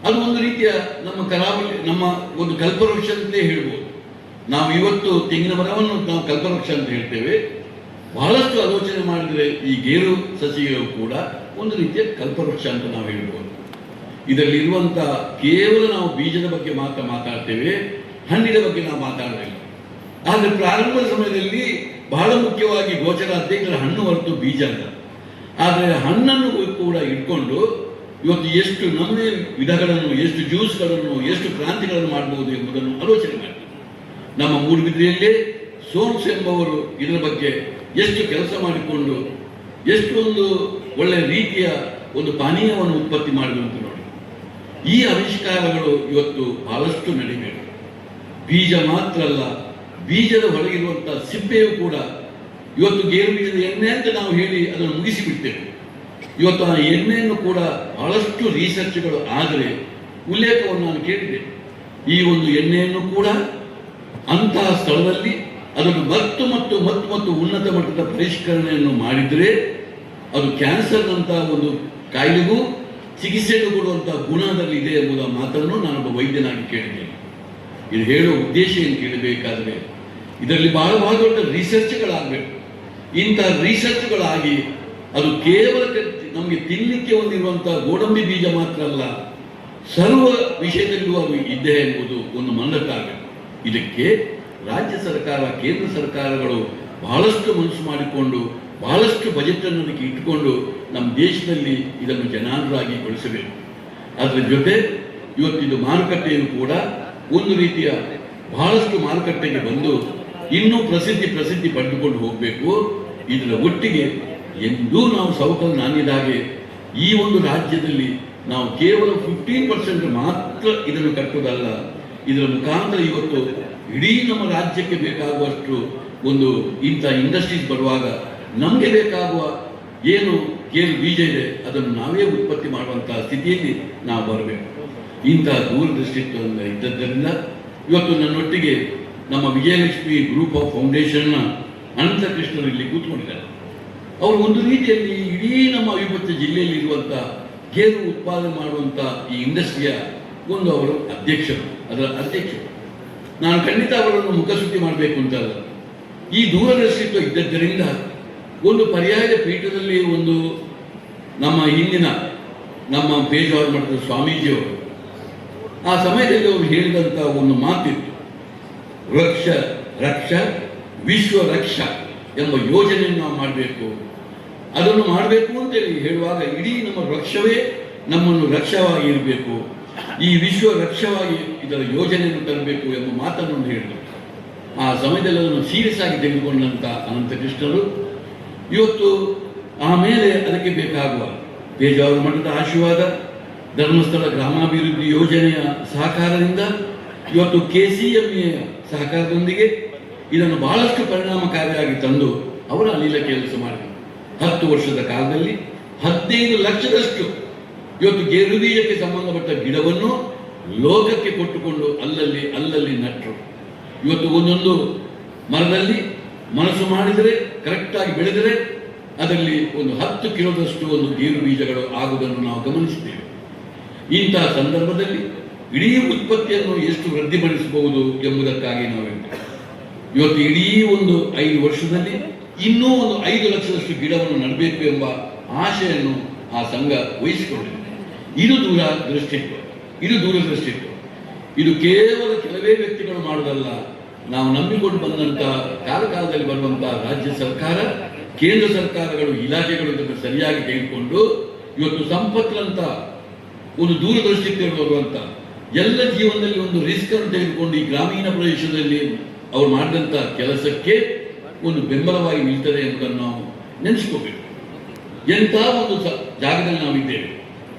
ಅದು ಒಂದು ರೀತಿಯ ನಮ್ಮ ಕರಾವಳಿ, ನಮ್ಮ ಒಂದು ಕಲ್ಪವೃಕ್ಷ ಅಂತಲೇ ಹೇಳ್ಬೋದು. ನಾವು ಇವತ್ತು ತೆಂಗಿನ ಮರವನ್ನು ನಾವು ಕಲ್ಪವೃಕ್ಷ ಅಂತ ಹೇಳ್ತೇವೆ. ಬಹಳಷ್ಟು ಆಲೋಚನೆ ಮಾಡಿದರೆ ಈ ಗೇರು ಸಸಿಗಳು ಕೂಡ ಒಂದು ರೀತಿಯ ಕಲ್ಪವೃಕ್ಷ ಅಂತ ನಾವು ಹೇಳ್ಬೋದು. ಇದರಲ್ಲಿರುವಂಥ ಕೇವಲ ನಾವು ಬೀಜದ ಬಗ್ಗೆ ಮಾತ್ರ ಮಾತಾಡ್ತೇವೆ, ಹಣ್ಣಿನ ಬಗ್ಗೆ ನಾವು ಮಾತಾಡಲಿಲ್ಲ. ಆದರೆ ಪ್ರಾರಂಭದ ಸಮಯದಲ್ಲಿ ಬಹಳ ಮುಖ್ಯವಾಗಿ ಗೋಚರ ಇದರ ಹಣ್ಣು ಹೊರತು ಬೀಜ ಅಂತ. ಆದರೆ ಹಣ್ಣನ್ನು ಕೂಡ ಇಟ್ಕೊಂಡು ಇವತ್ತು ಎಷ್ಟು ನಮೂನೆ ವಿಧಗಳನ್ನು, ಎಷ್ಟು ಜ್ಯೂಸ್ಗಳನ್ನು, ಎಷ್ಟು ಕ್ರಾಂತಿಗಳನ್ನು ಮಾಡಬಹುದು ಎಂಬುದನ್ನು ಆಲೋಚನೆ ಮಾಡ್ತೀವಿ. ನಮ್ಮ ಮೂಡುಬಿದ್ರೆಯಲ್ಲೇ ಸೋಮ್ಸ್ ಎಂಬವರು ಇದರ ಬಗ್ಗೆ ಎಷ್ಟು ಕೆಲಸ ಮಾಡಿಕೊಂಡು ಎಷ್ಟು ಒಂದು ಒಳ್ಳೆಯ ರೀತಿಯ ಒಂದು ಪಾನೀಯವನ್ನು ಉತ್ಪತ್ತಿ ಮಾಡಿದಂತೆ ನೋಡಿ. ಈ ಆವಿಷ್ಕಾರಗಳು ಇವತ್ತು ಬಹಳಷ್ಟು ನಡಿಬೇಕು. ಬೀಜ ಮಾತ್ರ ಅಲ್ಲ, ಬೀಜದ ಹೊರಗಿರುವಂತಹ ಸಿಪ್ಪೆಯು ಕೂಡ ಇವತ್ತು ಗೇರು ಬೀಜದ ಎಣ್ಣೆ ಅಂತ ನಾವು ಹೇಳಿ ಅದನ್ನು ಮುಗಿಸಿಬಿಡ್ತೇವೆ. ಇವತ್ತು ಆ ಎಣ್ಣೆಯನ್ನು ಕೂಡ ಬಹಳಷ್ಟು ರಿಸರ್ಚ್ಗಳು ಆದರೆ ಉಲ್ಲೇಖವನ್ನು ನಾನು ಕೇಳಿದೆ. ಈ ಒಂದು ಎಣ್ಣೆಯನ್ನು ಕೂಡ ಅಂತಹ ಸ್ಥಳದಲ್ಲಿ ಅದನ್ನು ಮತ್ತು ಉನ್ನತ ಮಟ್ಟದ ಪರಿಷ್ಕರಣೆಯನ್ನು ಮಾಡಿದರೆ ಅದು ಕ್ಯಾನ್ಸರ್ನಂತಹ ಒಂದು ಕಾಯಿಲೆಗೂ ಚಿಕಿತ್ಸೆಗೂ ಕೊಡುವಂತಹ ಗುಣದಲ್ಲಿ ಇದೆ ಎಂಬುದರ ಮಾತನ್ನು ನಾನೊಬ್ಬ ವೈದ್ಯನಾಗಿ ಕೇಳಿದ್ದೇನೆ. ಇದು ಹೇಳುವ ಉದ್ದೇಶ ಏನು ಕೇಳಬೇಕಾದರೆ ಇದರಲ್ಲಿ ಬಹಳ ದೊಡ್ಡ ರಿಸರ್ಚ್ಗಳಾಗಬೇಕು. ಇಂಥ ರಿಸರ್ಚ್ಗಳಾಗಿ ಅದು ಕೇವಲ ನಮಗೆ ತಿನ್ನಲಿಕ್ಕೆ ಹೊಂದಿರುವಂತಹ ಗೋಡಂಬಿ ಬೀಜ ಮಾತ್ರ ಅಲ್ಲ, ಸರ್ವ ವಿಷಯದಲ್ಲೂ ಅದು ಇದೆ ಎಂಬುದು ಒಂದು ಮನದಟ್ಟಾಗಬೇಕು. ಇದಕ್ಕೆ ರಾಜ್ಯ ಸರ್ಕಾರ, ಕೇಂದ್ರ ಸರ್ಕಾರಗಳು ಬಹಳಷ್ಟು ಮನಸ್ಸು ಮಾಡಿಕೊಂಡು ಬಹಳಷ್ಟು ಬಜೆಟ್ ಅನ್ನು ಅದಕ್ಕೆ ಇಟ್ಟುಕೊಂಡು ನಮ್ಮ ದೇಶದಲ್ಲಿ ಇದನ್ನು ಜನಾನುರಾಗಿ ಗೊಳಿಸಬೇಕು. ಅದರ ಜೊತೆ ಇವತ್ತಿದು ಮಾರುಕಟ್ಟೆಯನ್ನು ಕೂಡ ಒಂದು ರೀತಿಯ ಬಹಳಷ್ಟು ಮಾರುಕಟ್ಟೆಗೆ ಬಂದು ಇನ್ನೂ ಪ್ರಸಿದ್ಧಿ ಪಡೆದುಕೊಂಡು ಹೋಗಬೇಕು. ಇದರ ಒಟ್ಟಿಗೆ ಎಂದೂ ನಾವು ಸವಕಲು ನಾಣ್ಯದ ಹಾಗೆ ಈ ಒಂದು ರಾಜ್ಯದಲ್ಲಿ ನಾವು ಕೇವಲ 15% ಮಾತ್ರ ಇದನ್ನು ಕಟ್ಟುವುದಲ್ಲ, ಇದರ ಮುಖಾಂತರ ಇವತ್ತು ಇಡೀ ನಮ್ಮ ರಾಜ್ಯಕ್ಕೆ ಬೇಕಾಗುವಷ್ಟು ಒಂದು ಇಂಥ ಇಂಡಸ್ಟ್ರೀಸ್ ಬರುವಾಗ ನಮಗೆ ಬೇಕಾಗುವ ಏನು ಗೇರು ಬೀಜ ಇದೆ ಅದನ್ನು ನಾವೇ ಉತ್ಪತ್ತಿ ಮಾಡುವಂತಹ ಸ್ಥಿತಿಯಲ್ಲಿ ನಾವು ಬರಬೇಕು. ಇಂತಹ ದೂರದೃಷ್ಟಿತ್ವ ಇದ್ದದ್ದರಿಂದ ಇವತ್ತು ನನ್ನೊಟ್ಟಿಗೆ ನಮ್ಮ ವಿಜಯಲಕ್ಷ್ಮಿ ಗ್ರೂಪ್ ಆಫ್ ಫೌಂಡೇಶನ್ನ ಅನಂತ ಕೃಷ್ಣರು ಇಲ್ಲಿ ಕೂತ್ಕೊಂಡಿದ್ದಾರೆ. ಅವರು ಒಂದು ರೀತಿಯಲ್ಲಿ ಇಡೀ ನಮ್ಮ ಅವಿಭಕ್ತ ಜಿಲ್ಲೆಯಲ್ಲಿ ಇರುವಂಥ ಗೇರು ಉತ್ಪಾದನೆ ಮಾಡುವಂಥ ಈ ಇಂಡಸ್ಟ್ರಿಯ ಒಂದು ಅವರು ಅದರ ಅಧ್ಯಕ್ಷರು. ನಾನು ಖಂಡಿತ ಅವರನ್ನು ಮುಖಸ್ತುತಿ ಮಾಡಬೇಕು ಅಂತಲ್ಲ, ಈ ದೂರದೃಷ್ಟಿತ್ವ ಇದ್ದದ್ದರಿಂದ ಒಂದು ಪರ್ಯಾಯದ ಪೀಠದಲ್ಲಿ ಒಂದು ನಮ್ಮ ಹಿಂದಿನ ನಮ್ಮ ಪೇಜಾವರ ಮಠದ ಸ್ವಾಮೀಜಿಯವರು ಆ ಸಮಯದಲ್ಲಿ ಅವರು ಹೇಳಿದಂಥ ಒಂದು ಮಾತಿತ್ತು, ವೃಕ್ಷ ರಕ್ಷ ವಿಶ್ವ ರಕ್ಷ ಎಂಬ ಯೋಜನೆಯನ್ನು ನಾವು ಮಾಡಬೇಕು. ಅದನ್ನು ಮಾಡಬೇಕು ಅಂತೇಳಿ ಹೇಳುವಾಗ ಇಡೀ ನಮ್ಮ ವೃಕ್ಷವೇ ನಮ್ಮನ್ನು ರಕ್ಷವಾಗಿ ಇರಬೇಕು, ಈ ವಿಶ್ವ ರಕ್ಷವಾಗಿ ಇದರ ಯೋಜನೆಯನ್ನು ತರಬೇಕು ಎಂಬ ಮಾತನ್ನು ಹೇಳಿದರು. ಆ ಸಮಯದಲ್ಲಿ ಅದನ್ನು ಸೀರಿಯಸ್ ಆಗಿ ತೆಗೆದುಕೊಂಡಂಥ ಅನಂತ ಕೃಷ್ಣರು ಇವತ್ತು ಆಮೇಲೆ ಅದಕ್ಕೆ ಬೇಕಾಗುವ ಪೇಜಾವರ ಮಠದ ಆಶೀರ್ವಾದ, ಧರ್ಮಸ್ಥಳ ಗ್ರಾಮಾಭಿವೃದ್ಧಿ ಯೋಜನೆಯ ಸಹಕಾರದಿಂದ ಇವತ್ತು KCMA ಸಹಕಾರದೊಂದಿಗೆ ಇದನ್ನು ಬಹಳಷ್ಟು ಪರಿಣಾಮಕಾರಿಯಾಗಿ ತಂದು ಅವರ ಅನಿಲ ಕೆಲಸ ಮಾಡಿದರು. 10 ವರ್ಷದ ಕಾಲದಲ್ಲಿ 15 ಲಕ್ಷದಷ್ಟು ಇವತ್ತು ಗೇರು ಬೀಜಕ್ಕೆ ಸಂಬಂಧಪಟ್ಟ ಗಿಡವನ್ನು ಲೋಕಕ್ಕೆ ಕೊಟ್ಟುಕೊಂಡು ಅಲ್ಲಲ್ಲಿ ನಟ್ಟರು. ಇವತ್ತು ಒಂದೊಂದು ಮರದಲ್ಲಿ ಮನಸ್ಸು ಮಾಡಿದರೆ ಕರೆಕ್ಟಾಗಿ ಬೆಳೆದರೆ ಅದರಲ್ಲಿ ಒಂದು 10 ಕಿಲೋದಷ್ಟು ಒಂದು ಗೇರು ಬೀಜಗಳು ಆಗುವುದನ್ನು ನಾವು ಗಮನಿಸಿದ್ದೇವೆ. ಇಂತಹ ಸಂದರ್ಭದಲ್ಲಿ ಇಡೀ ಉತ್ಪತ್ತಿಯನ್ನು ಎಷ್ಟು ವೃದ್ಧಿಪಡಿಸಬಹುದು ಎಂಬುದಕ್ಕಾಗಿ ನಾವು ಹೇಳ್ತೇವೆ. ಇವತ್ತು ಇಡೀ ಒಂದು 5 ವರ್ಷದಲ್ಲಿ ಇನ್ನೂ ಒಂದು 5 ಲಕ್ಷದಷ್ಟು ಗಿಡವನ್ನು ನೆಡಬೇಕು ಎಂಬ ಆಶೆಯನ್ನು ಆ ಸಂಘ ವಹಿಸಿಕೊಂಡಿದೆ. ಇದು ದೂರದೃಷ್ಟಿತ್ವ. ಇದು ಕೇವಲ ಕೆಲವೇ ವ್ಯಕ್ತಿಗಳು ಮಾಡುವುದಲ್ಲ, ನಾವು ನಂಬಿಕೊಂಡು ಬಂದಂಥ ಕಾಲದಲ್ಲಿ ಬರುವಂತಹ ರಾಜ್ಯ ಸರ್ಕಾರ, ಕೇಂದ್ರ ಸರ್ಕಾರಗಳು, ಇಲಾಖೆಗಳು ಇದನ್ನು ಸರಿಯಾಗಿ ತೆಗೆದುಕೊಂಡು ಇವತ್ತು ಸಂಪತ್ತಂತ ಒಂದು ದೂರದೃಷ್ಟಿತ್ವ ಬರುವಂತ ಎಲ್ಲ ಜೀವನದಲ್ಲಿ ಒಂದು ರಿಸ್ಕ್ ಅನ್ನು ತೆಗೆದುಕೊಂಡು ಈ ಗ್ರಾಮೀಣ ಪ್ರದೇಶದಲ್ಲಿ ಅವರು ಮಾಡಿದಂಥ ಕೆಲಸಕ್ಕೆ ಒಂದು ಬೆಂಬಲವಾಗಿ ನಿಲ್ತದೆ ಎಂಬುದನ್ನು ನಾವು ನೆನೆಸ್ಕೋಬೇಕು. ಎಂಥ ಒಂದು ಜಾಗದಲ್ಲಿ ನಾವಿದ್ದೇವೆ.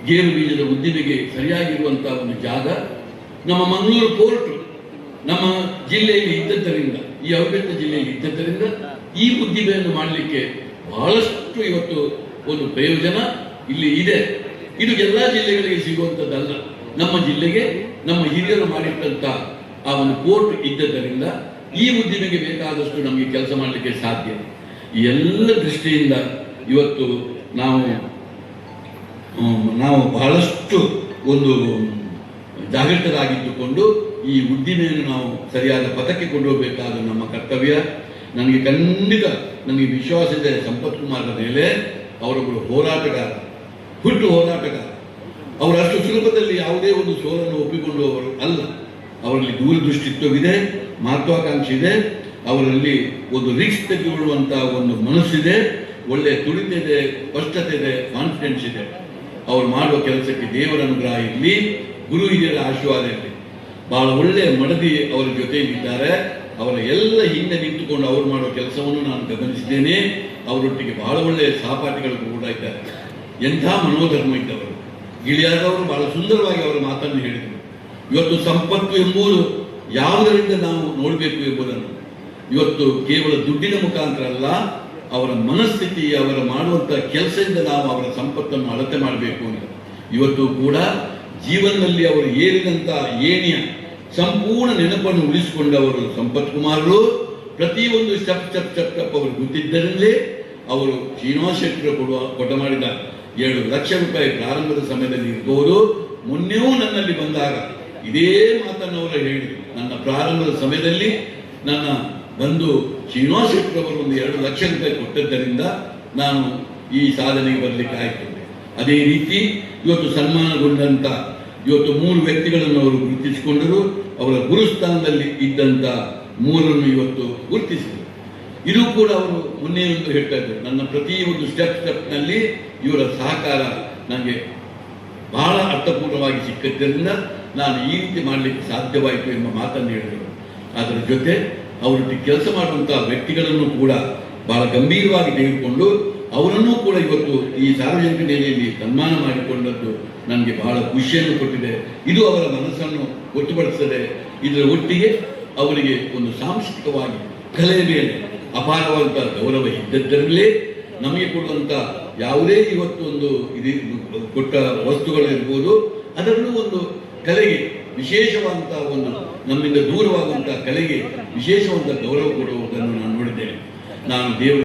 ಗೇರು ಬೀಜದ ಉದ್ದಿಮೆಗೆ ಸರಿಯಾಗಿರುವಂತಹ ಒಂದು ಜಾಗ ನಮ್ಮ ಮಂಗಳೂರು ಪೋರ್ಟ್ ನಮ್ಮ ಜಿಲ್ಲೆಯಲ್ಲಿ ಇದ್ದದ್ದರಿಂದ, ಈ ಅವಿಭಕ್ತ ಜಿಲ್ಲೆಯಲ್ಲಿ ಇದ್ದದ್ದರಿಂದ ಈ ಉದ್ದಿಮೆಯನ್ನು ಮಾಡಲಿಕ್ಕೆ ಬಹಳಷ್ಟು ಇವತ್ತು ಒಂದು ಪ್ರಯೋಜನ ಇಲ್ಲಿ ಇದೆ. ಇದು ಎಲ್ಲ ಜಿಲ್ಲೆಗಳಿಗೆ ಸಿಗುವಂಥದ್ದಲ್ಲ. ನಮ್ಮ ಜಿಲ್ಲೆಗೆ ನಮ್ಮ ಹಿರಿಯರು ಮಾಡಿರ್ತಂಥ ಆ ಒಂದು ಪೋರ್ಟ್ ಇದ್ದದ್ದರಿಂದ ಈ ಉದ್ದಿಮೆಗೆ ಬೇಕಾದಷ್ಟು ನಮಗೆ ಕೆಲಸ ಮಾಡಲಿಕ್ಕೆ ಸಾಧ್ಯ. ಈ ಎಲ್ಲ ದೃಷ್ಟಿಯಿಂದ ಇವತ್ತು ನಾವು ಬಹಳಷ್ಟು ಒಂದು ಜಾಗೃತರಾಗಿದ್ದುಕೊಂಡು ಈ ಉದ್ದಿಮೆಯನ್ನು ನಾವು ಸರಿಯಾದ ಪಥಕ್ಕೆ ಕೊಂಡೋಗಬೇಕಾದ ನಮ್ಮ ಕರ್ತವ್ಯ. ನನಗೆ ವಿಶ್ವಾಸ ಇದೆ ಸಂಪತ್ ಕುಮಾರ್ರ ಮೇಲೆ. ಅವರೊಬ್ಬರು ಹೋರಾಟಗಾರ, ಹುಟ್ಟು ಹೋರಾಟಗಾರ. ಅವರು ಅಷ್ಟು ಸುಲಭದಲ್ಲಿ ಯಾವುದೇ ಒಂದು ಸೋಲನ್ನು ಒಪ್ಪಿಕೊಳ್ಳುವವರು ಅಲ್ಲ. ಅವರಲ್ಲಿ ದೂರದೃಷ್ಟಿತ್ವವಿದೆ, ಮಹತ್ವಾಕಾಂಕ್ಷೆ ಇದೆ, ಅವರಲ್ಲಿ ಒಂದು ರಿಸ್ಕ್ ತೆಗೆದುಕೊಳ್ಳುವಂತಹ ಒಂದು ಮನಸ್ಸಿದೆ, ಒಳ್ಳೆಯ ತುಡಿತ ಇದೆ, ಸ್ಪಷ್ಟತೆ ಇದೆ, ಕಾನ್ಫಿಡೆನ್ಸ್ ಇದೆ. ಅವರು ಮಾಡುವ ಕೆಲಸಕ್ಕೆ ದೇವರ ಅನುಗ್ರಹ ಇರಲಿ, ಗುರು ಹಿರಿಯರ ಆಶೀರ್ವಾದ ಇರಲಿ. ಬಹಳ ಒಳ್ಳೆಯ ಮಡದಿ ಅವರ ಜೊತೆಯಲ್ಲಿದ್ದಾರೆ. ಅವರ ಎಲ್ಲ ಹಿಂದೆ ನಿಂತುಕೊಂಡು ಅವರು ಮಾಡುವ ಕೆಲಸವನ್ನು ನಾನು ಗಮನಿಸಿದ್ದೇನೆ. ಅವರೊಟ್ಟಿಗೆ ಬಹಳ ಒಳ್ಳೆಯ ಸಹಪಾಠಿಗಳು ಕೂಡ ಇದ್ದಾರೆ. ಎಂಥ ಮನೋಧರ್ಮ ಇದ್ದವರು. ಗಿಳಿಯಾದವರು ಬಹಳ ಸುಂದರವಾಗಿ ಅವರ ಮಾತನ್ನು ಹೇಳಿದರು. ಇವತ್ತು ಸಂಪತ್ತು ಎಂಬುದು ಯಾವುದರಿಂದ ನಾವು ನೋಡಬೇಕು ಎಂಬುದನ್ನು ಇವತ್ತು ಕೇವಲ ದುಡ್ಡಿನ ಮುಖಾಂತರ ಅಲ್ಲ, ಅವರ ಮನಸ್ಥಿತಿ, ಅವರ ಮಾಡುವಂಥ ಕೆಲಸದಿಂದ ನಾವು ಅವರ ಸಂಪತ್ತನ್ನು ಅಳತೆ ಮಾಡಬೇಕು ಅಂತ. ಇವತ್ತು ಕೂಡ ಜೀವನದಲ್ಲಿ ಅವರು ಏರಿದಂಥ ಏಣಿಯ ಸಂಪೂರ್ಣ ನೆನಪನ್ನು ಉಳಿಸಿಕೊಂಡವರು ಸಂಪತ್ ಕುಮಾರರು. ಪ್ರತಿಯೊಂದು ಸ್ಟೆಪ್ ಅವರು ಗೊತ್ತಿದ್ದರಲ್ಲೇ ಅವರು ಶ್ರೀನಿವಾಸ ಶೆಟ್ಟರು ಕೊಟ್ಟ ಮಾಡಿದ 7 ಲಕ್ಷ ರೂಪಾಯಿ ಪ್ರಾರಂಭದ ಸಮಯದಲ್ಲಿ ಇರ್ಬೋದು. ಮೊನ್ನೆಯೂ ನನ್ನಲ್ಲಿ ಬಂದಾಗ ಇದೇ ಮಾತನ್ನು ಅವರು ಹೇಳಿದರು. ನನ್ನ ಪ್ರಾರಂಭದ ಸಮಯದಲ್ಲಿ ನನ್ನ ಬಂಧು ಶ್ರೀನಿವಾಸ ಶೆಟ್ಟರವರು ಒಂದು 2 ಲಕ್ಷ ರೂಪಾಯಿ ಕೊಟ್ಟದ್ದರಿಂದ ನಾನು ಈ ಸಾಧನೆಗೆ ಬರಲಿಕ್ಕೆ ಆಯಿತು. ಅದೇ ರೀತಿ ಇವತ್ತು ಸನ್ಮಾನಗೊಂಡಂತ ಇವತ್ತು 3 ವ್ಯಕ್ತಿಗಳನ್ನು ಅವರು ಗುರುತಿಸಿಕೊಂಡರು. ಅವರ ಗುರುಸ್ಥಾನದಲ್ಲಿ ಇದ್ದಂಥ 3ರನ್ನು ಇವತ್ತು ಗುರುತಿಸಿದರು. ಇದು ಕೂಡ ಅವರು ಮೊನ್ನೆ ಒಂದು ಹೇಳ್ತಾ ಇದ್ದರು, ನನ್ನ ಪ್ರತಿಯೊಂದು ಸ್ಟೆಪ್ನಲ್ಲಿ ಇವರ ಸಹಕಾರ ನನಗೆ ಬಹಳ ಅರ್ಥಪೂರ್ಣವಾಗಿ ಸಿಕ್ಕಿದ್ದರಿಂದ ನಾನು ಈ ರೀತಿ ಮಾಡಲಿಕ್ಕೆ ಸಾಧ್ಯವಾಯಿತು ಎಂಬ ಮಾತನ್ನು ಹೇಳಿದರು. ಅದರ ಜೊತೆ ಅವರೊಟ್ಟಿಗೆ ಕೆಲಸ ಮಾಡುವಂಥ ವ್ಯಕ್ತಿಗಳನ್ನು ಕೂಡ ಬಹಳ ಗಂಭೀರವಾಗಿ ತೆಗೆದುಕೊಂಡು ಅವರನ್ನೂ ಕೂಡ ಇವತ್ತು ಈ ಸಾರ್ವಜನಿಕ ನೆಲೆಯಲ್ಲಿ ಸನ್ಮಾನ ಮಾಡಿಕೊಂಡದ್ದು ನನಗೆ ಬಹಳ ಖುಷಿಯನ್ನು ಕೊಟ್ಟಿದೆ. ಇದು ಅವರ ಮನಸ್ಸನ್ನು ಗೊತ್ತುಪಡಿಸ್ತದೆ. ಇದರ ಒಟ್ಟಿಗೆ ಅವರಿಗೆ ಒಂದು ಸಾಂಸ್ಕೃತಿಕವಾಗಿ ಕಲೆಯ ಮೇಲೆ ಅಪಾರವಾದಂಥ ಗೌರವ ಇದ್ದದ್ದರಲ್ಲೇ ನಮಗೆ ಕೊಡುವಂಥ ಯಾವುದೇ ಇವತ್ತು ಒಂದು ಇದು ಕೊಟ್ಟ ವಸ್ತುಗಳು ಇರ್ಬೋದು, ಅದರಲ್ಲೂ ಒಂದು ಕಲೆಗೆ ವಿಶೇಷವಾದಂಥ ಒಂದು ನಮ್ಮಿಂದ ದೂರವಾಗುವಂಥ ಕಲೆಗೆ ವಿಶೇಷವಾದಂಥ ಗೌರವ ಕೊಡುವುದನ್ನು ನಾನು ನೋಡಿದ್ದೇನೆ. ನಾನು ದೇವರು